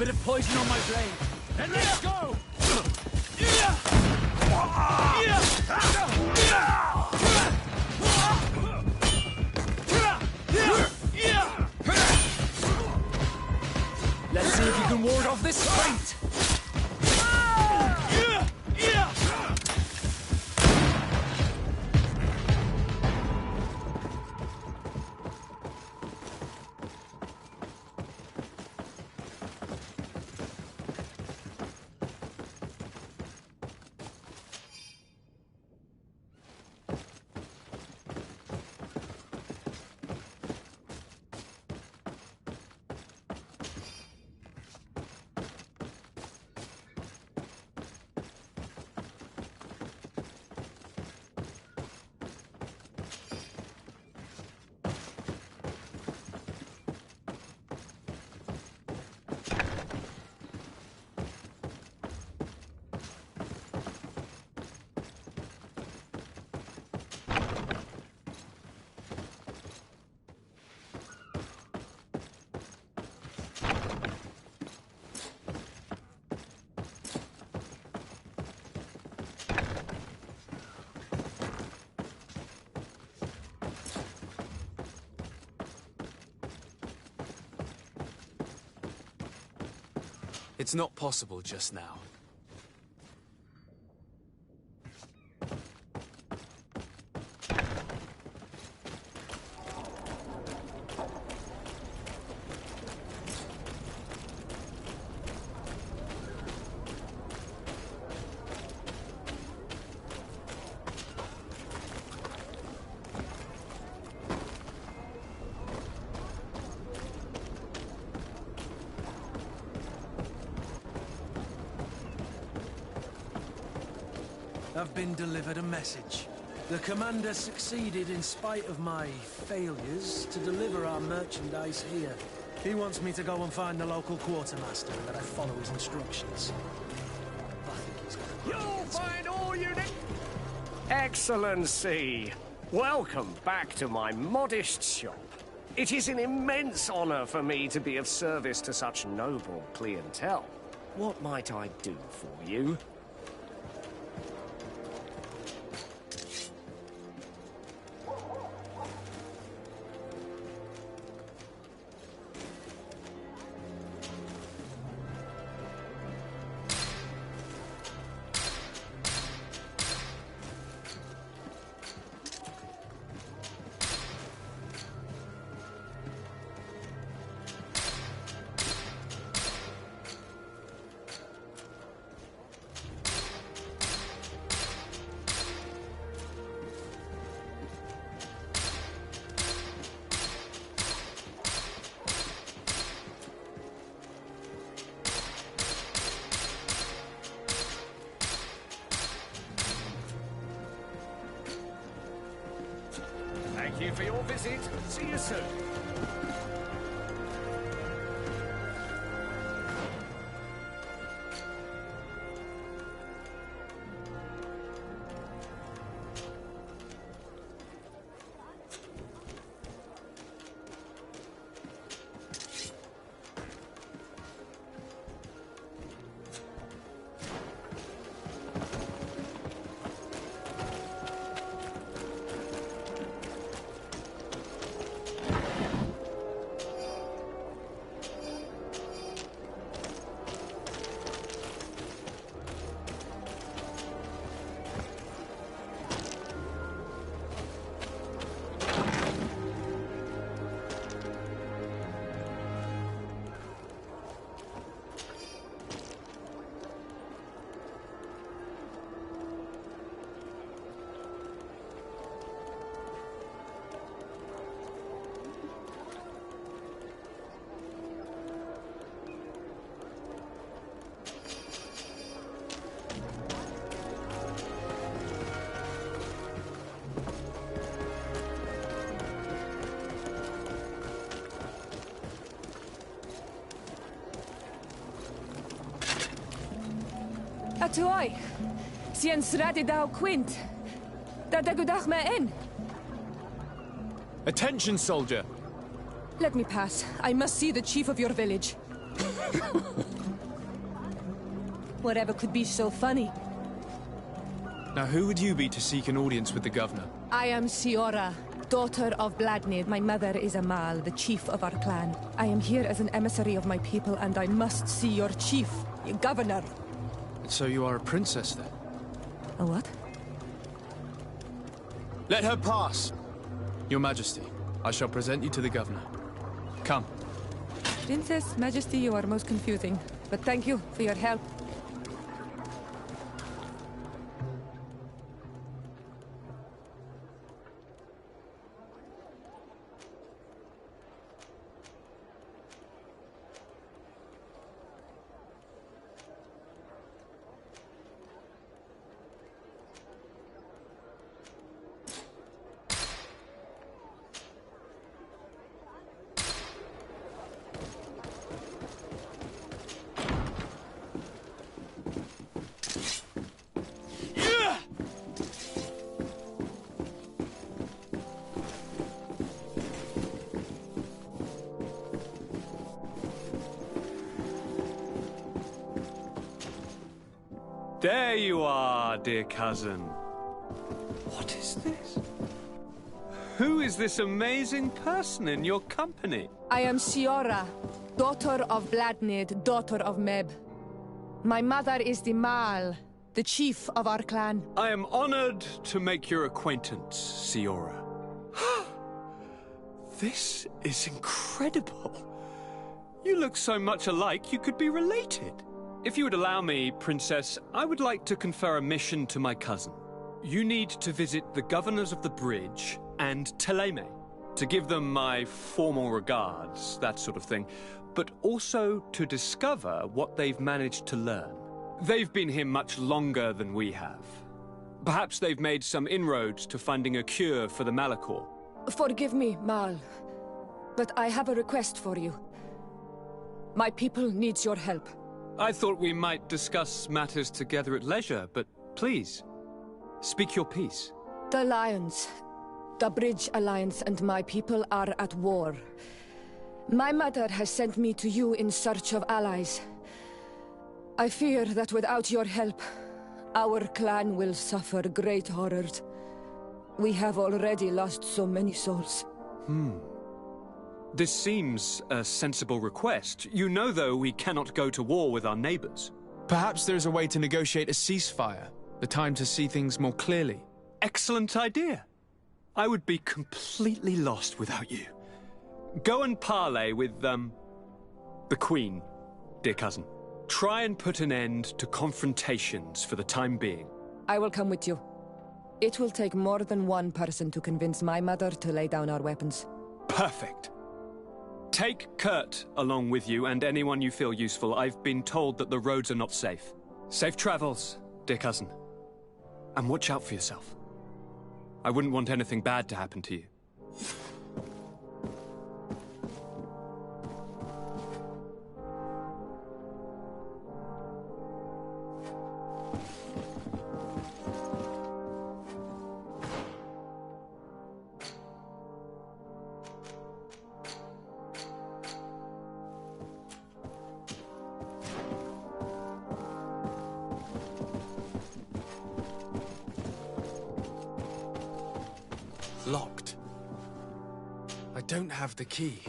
Bit of poison on my blade. Then let's go! Let's see if you can ward off this fight! It's not possible just now. I've been delivered a message. The commander succeeded, in spite of my failures, to deliver our merchandise here. He wants me to go and find the local quartermaster and that I follow his instructions. I think he's got a You'll find all you need. Excellency, welcome back to my modest shop. It is an immense honor for me to be of service to such noble clientele. What might I do for you? Thank you for your visit. See you soon. Atuai, sien sradi dau quint. Da dagudach me in. Attention, soldier! Let me pass. I must see the chief of your village. Whatever could be so funny? Now, who would you be to seek an audience with the governor? I am Siora, daughter of Vladnid. My mother is Amal, the chief of our clan. I am here as an emissary of my people, and I must see your chief, your governor. So you are a princess, then? A what? Let her pass! Your Majesty, I shall present you to the governor. Come. Princess, Majesty, you are most confusing. But thank you for your help. There you are, dear cousin. What is this? Who is this amazing person in your company? I am Siora, daughter of Vladnid, daughter of Meb. My mother is the Mal, the chief of our clan. I am honored to make your acquaintance, Siora. This is incredible. You look so much alike you could be related. If you would allow me, Princess, I would like to confer a mission to my cousin. You need to visit the governors of the bridge and Teleme, to give them my formal regards, that sort of thing, but also to discover what they've managed to learn. They've been here much longer than we have. Perhaps they've made some inroads to finding a cure for the Malachor. Forgive me, Mal, but I have a request for you. My people needs your help. I thought we might discuss matters together at leisure, but please, speak your piece. The Lions, the Bridge Alliance and my people are at war. My mother has sent me to you in search of allies. I fear that without your help, our clan will suffer great horrors. We have already lost so many souls. This seems a sensible request. You know, though, we cannot go to war with our neighbors. Perhaps there's a way to negotiate a ceasefire. The time to see things more clearly. Excellent idea. I would be completely lost without you. Go and parley with, the Queen, dear cousin. Try and put an end to confrontations for the time being. I will come with you. It will take more than one person to convince my mother to lay down our weapons. Perfect. Take Kurt along with you and anyone you feel useful. I've been told that the roads are not safe. Safe travels, dear cousin. And watch out for yourself. I wouldn't want anything bad to happen to you. Locked. I don't have the key.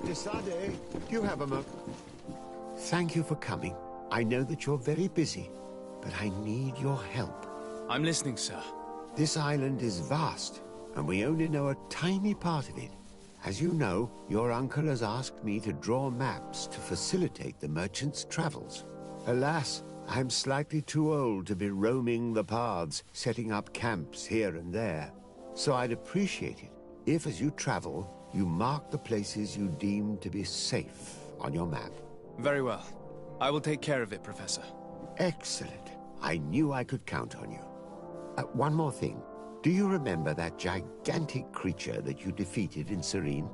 Desade, do you have a moment? Thank you for coming. I know that you're very busy, but I need your help. I'm listening, sir. This island is vast, and we only know a tiny part of it. As you know, your uncle has asked me to draw maps to facilitate the merchant's travels. Alas, I'm slightly too old to be roaming the paths, setting up camps here and there. So I'd appreciate it if, as you travel, you mark the places you deem to be safe on your map. Very well. I will take care of it, Professor. Excellent. I knew I could count on you. One more thing. Do you remember that gigantic creature that you defeated in Serene?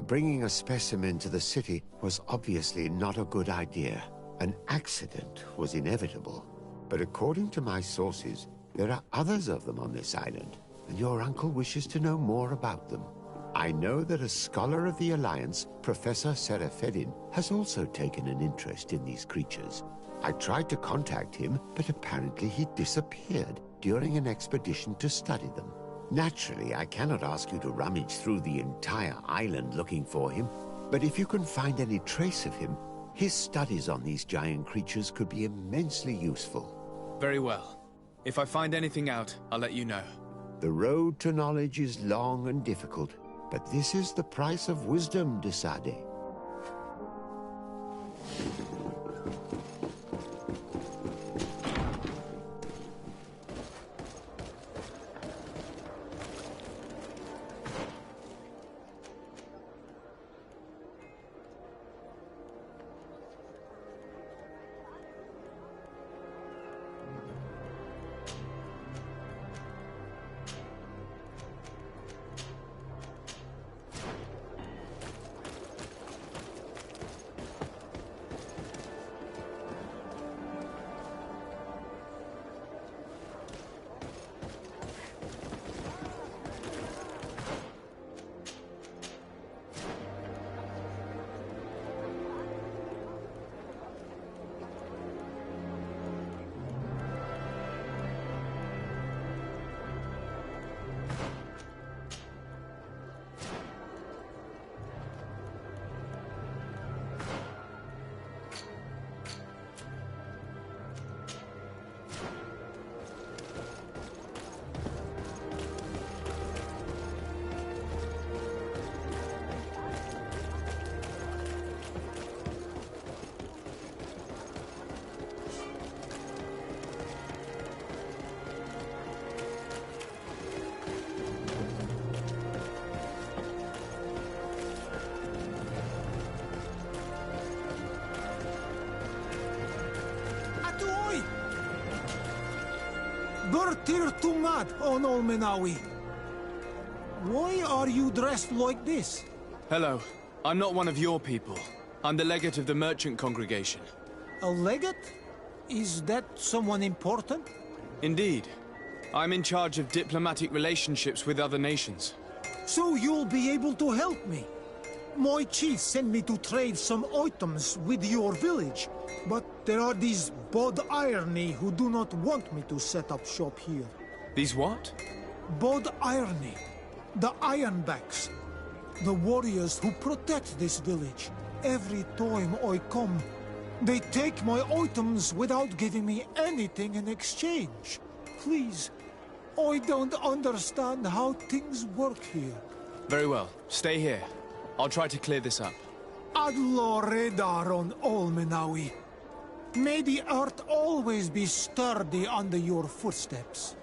Bringing a specimen to the city was obviously not a good idea. An accident was inevitable. But according to my sources, there are others of them on this island, and your uncle wishes to know more about them. I know that a scholar of the Alliance, Professor Serafedin, has also taken an interest in these creatures. I tried to contact him, but apparently he disappeared during an expedition to study them. Naturally, I cannot ask you to rummage through the entire island looking for him, but if you can find any trace of him, his studies on these giant creatures could be immensely useful. Very well. If I find anything out, I'll let you know. The road to knowledge is long and difficult, but this is the price of wisdom, de Sade. Bertir Tumat on Olmenawi. Why are you dressed like this? Hello. I'm not one of your people. I'm the legate of the merchant congregation. A legate? Is that someone important? Indeed. I'm in charge of diplomatic relationships with other nations. So you'll be able to help me. My chief sent me to trade some items with your village, but there are these Bod Irony who do not want me to set up shop here. These what? Bod Irony. The Ironbacks. The warriors who protect this village. Every time I come, they take my items without giving me anything in exchange. Please, I don't understand how things work here. Very well. Stay here. I'll try to clear this up. Adlo Redar on Olmenawi. May the earth always be sturdy under your footsteps.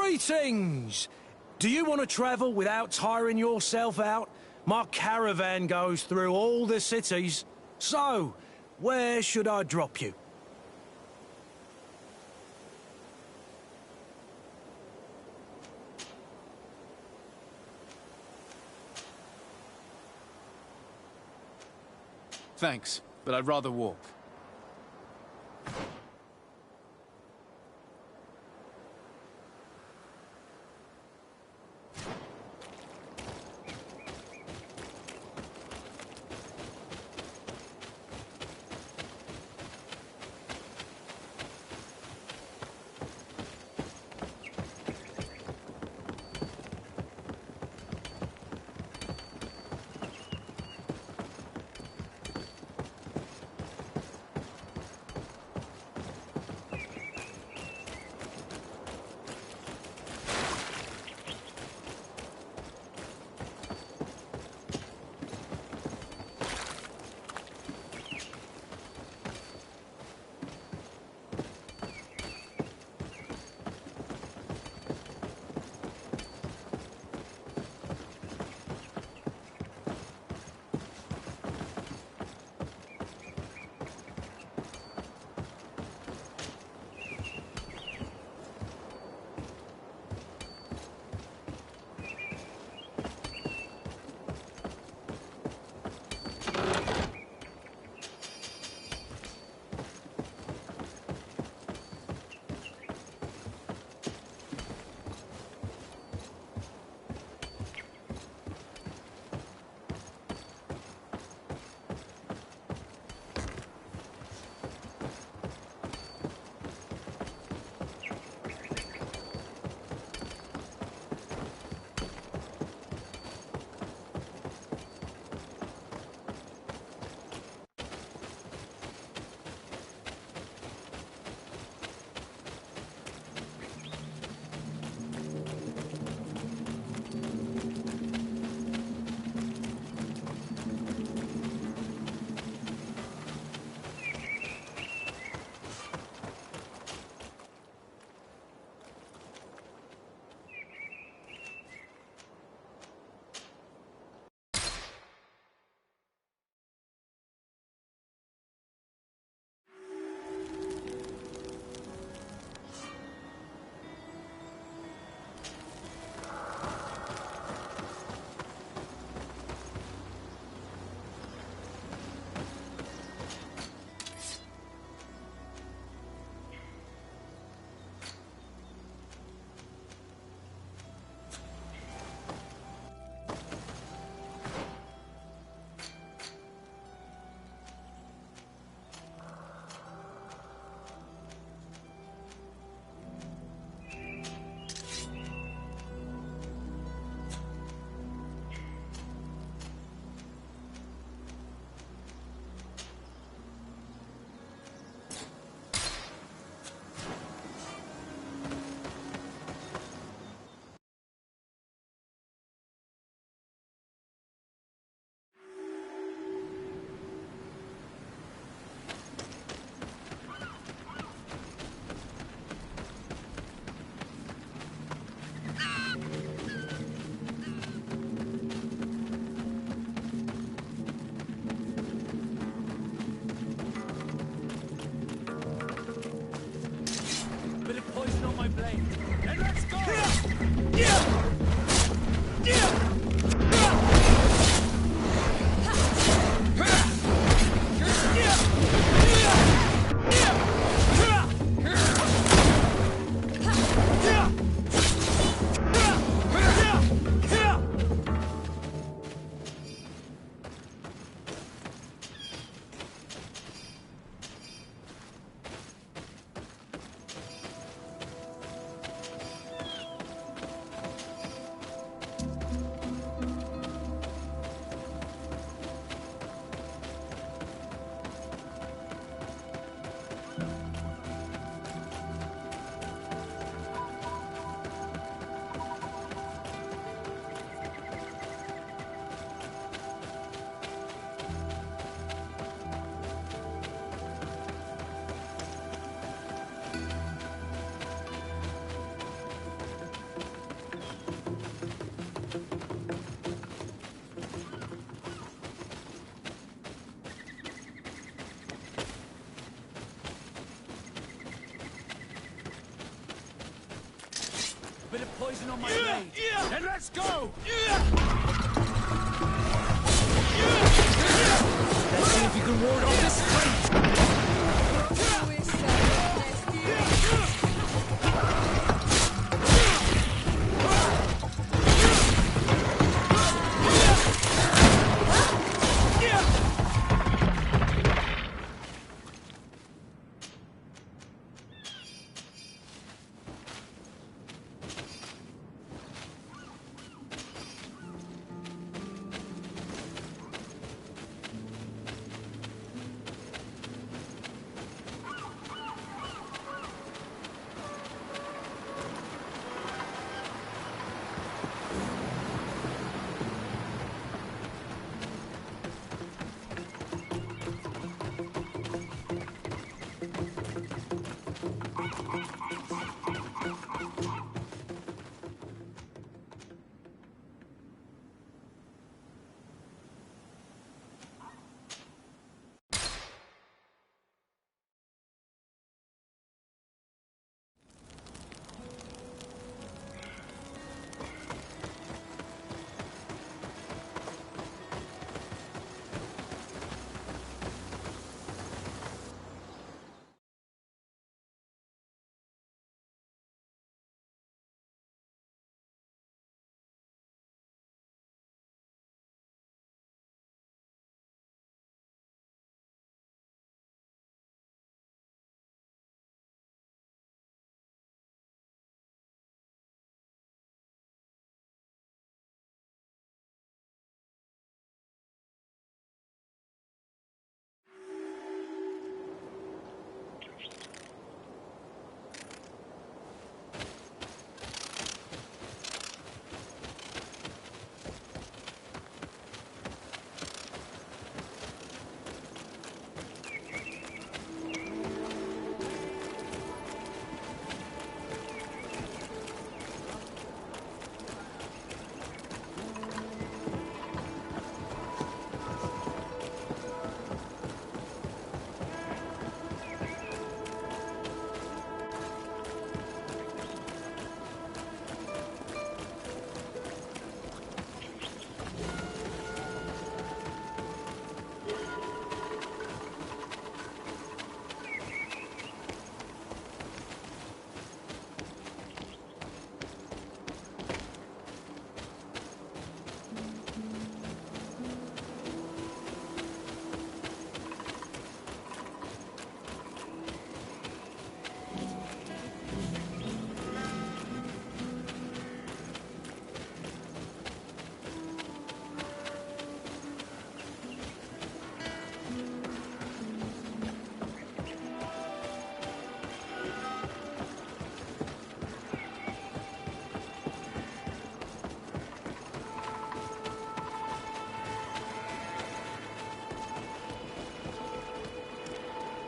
Greetings! Do you want to travel without tiring yourself out? My caravan goes through all the cities. So, where should I drop you? Thanks, but I'd rather walk. Bit of poison on my blade. Then let's go! Let's see if you can ward off this strength.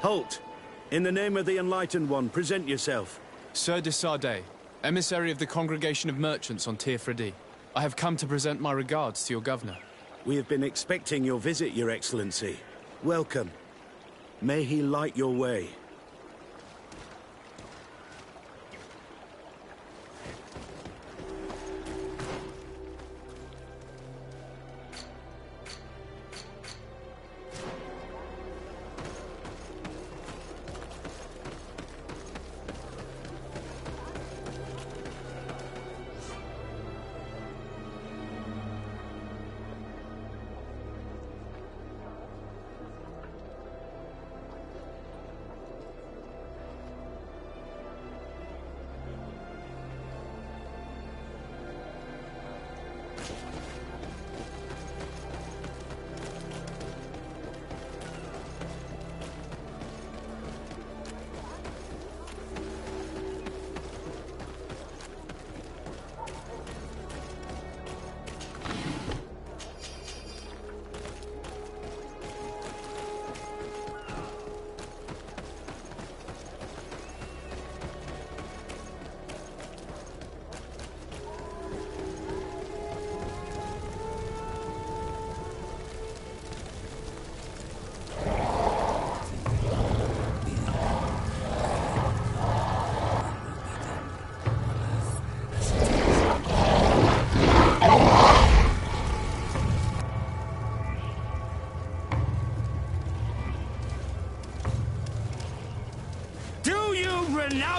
Halt! In the name of the Enlightened One, present yourself. Sir de Sardet, emissary of the Congregation of Merchants on Tirfredi. I have come to present my regards to your governor. We have been expecting your visit, Your Excellency. Welcome. May he light your way.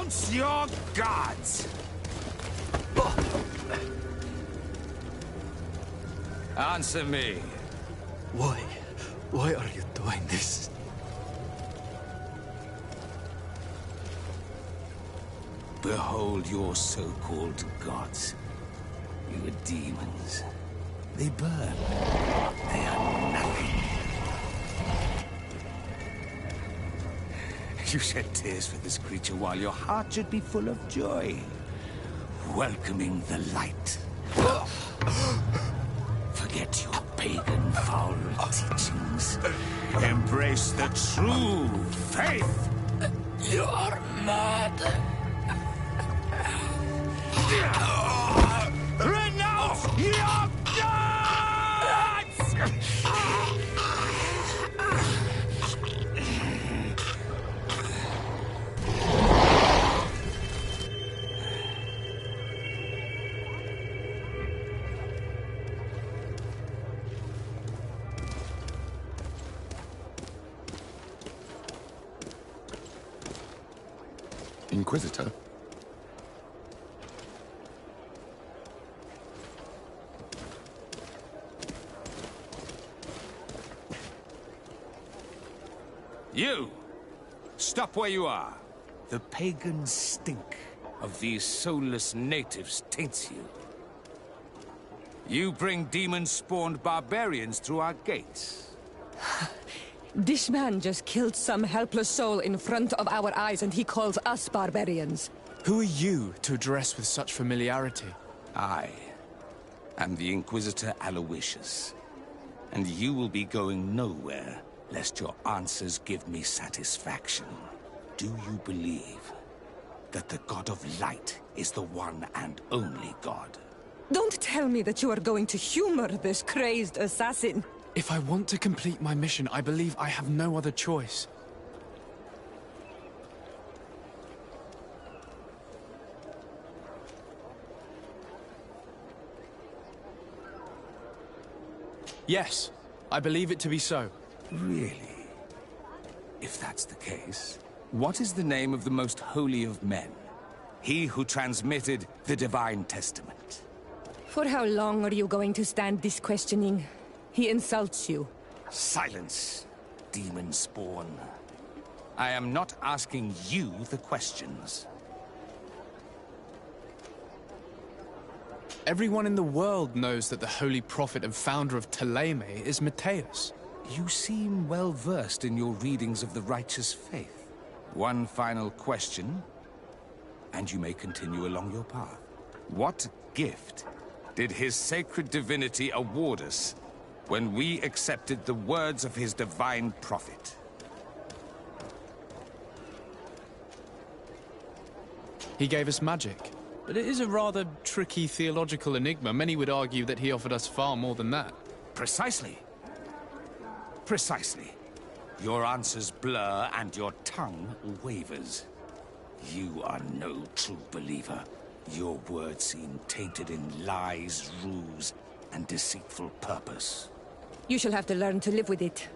Renounce your gods! Answer me. Why? Why are you doing this? Behold your so-called gods. You are demons. They burn. They are nothing. You shed tears for this creature while your heart should be full of joy. Welcoming the light. Forget your pagan foul teachings. Embrace the true faith. You are mad. Renounce your gods! Inquisitor? You! Stop where you are. The pagan stink of these soulless natives taints you. You bring demon-spawned barbarians through our gates. This man just killed some helpless soul in front of our eyes, and he calls us barbarians. Who are you to address with such familiarity? I am the Inquisitor Aloysius, and you will be going nowhere lest your answers give me satisfaction. Do you believe that the God of Light is the one and only God? Don't tell me that you are going to humor this crazed assassin. If I want to complete my mission, I believe I have no other choice. Yes, I believe it to be so. Really? If that's the case, what is the name of the most holy of men? He who transmitted the Divine Testament. For how long are you going to stand this questioning? He insults you. Silence, demon spawn. I am not asking you the questions. Everyone in the world knows that the holy prophet and founder of Thélème is Matthias. You seem well versed in your readings of the righteous faith. One final question, and you may continue along your path. What gift did his sacred divinity award us when we accepted the words of his divine prophet? He gave us magic. But it is a rather tricky theological enigma. Many would argue that he offered us far more than that. Precisely. Precisely. Your answers blur and your tongue wavers. You are no true believer. Your words seem tainted in lies, ruse, and deceitful purpose. You shall have to learn to live with it.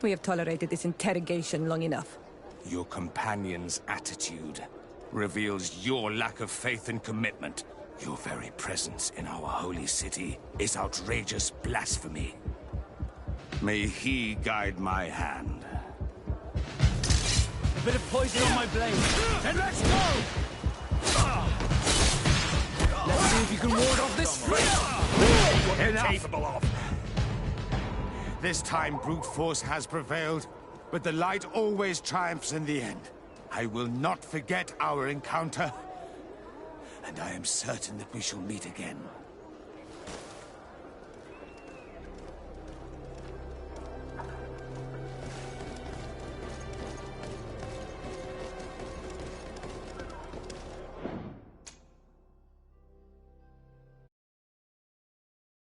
We have tolerated this interrogation long enough. Your companion's attitude reveals your lack of faith and commitment. Your very presence in our holy city is outrageous blasphemy. May he guide my hand. A bit of poison on my blade. Then let's go! Let's see if you can ward off this sprint. What you're capable of. This time brute force has prevailed, but the light always triumphs in the end. I will not forget our encounter, and I am certain that we shall meet again.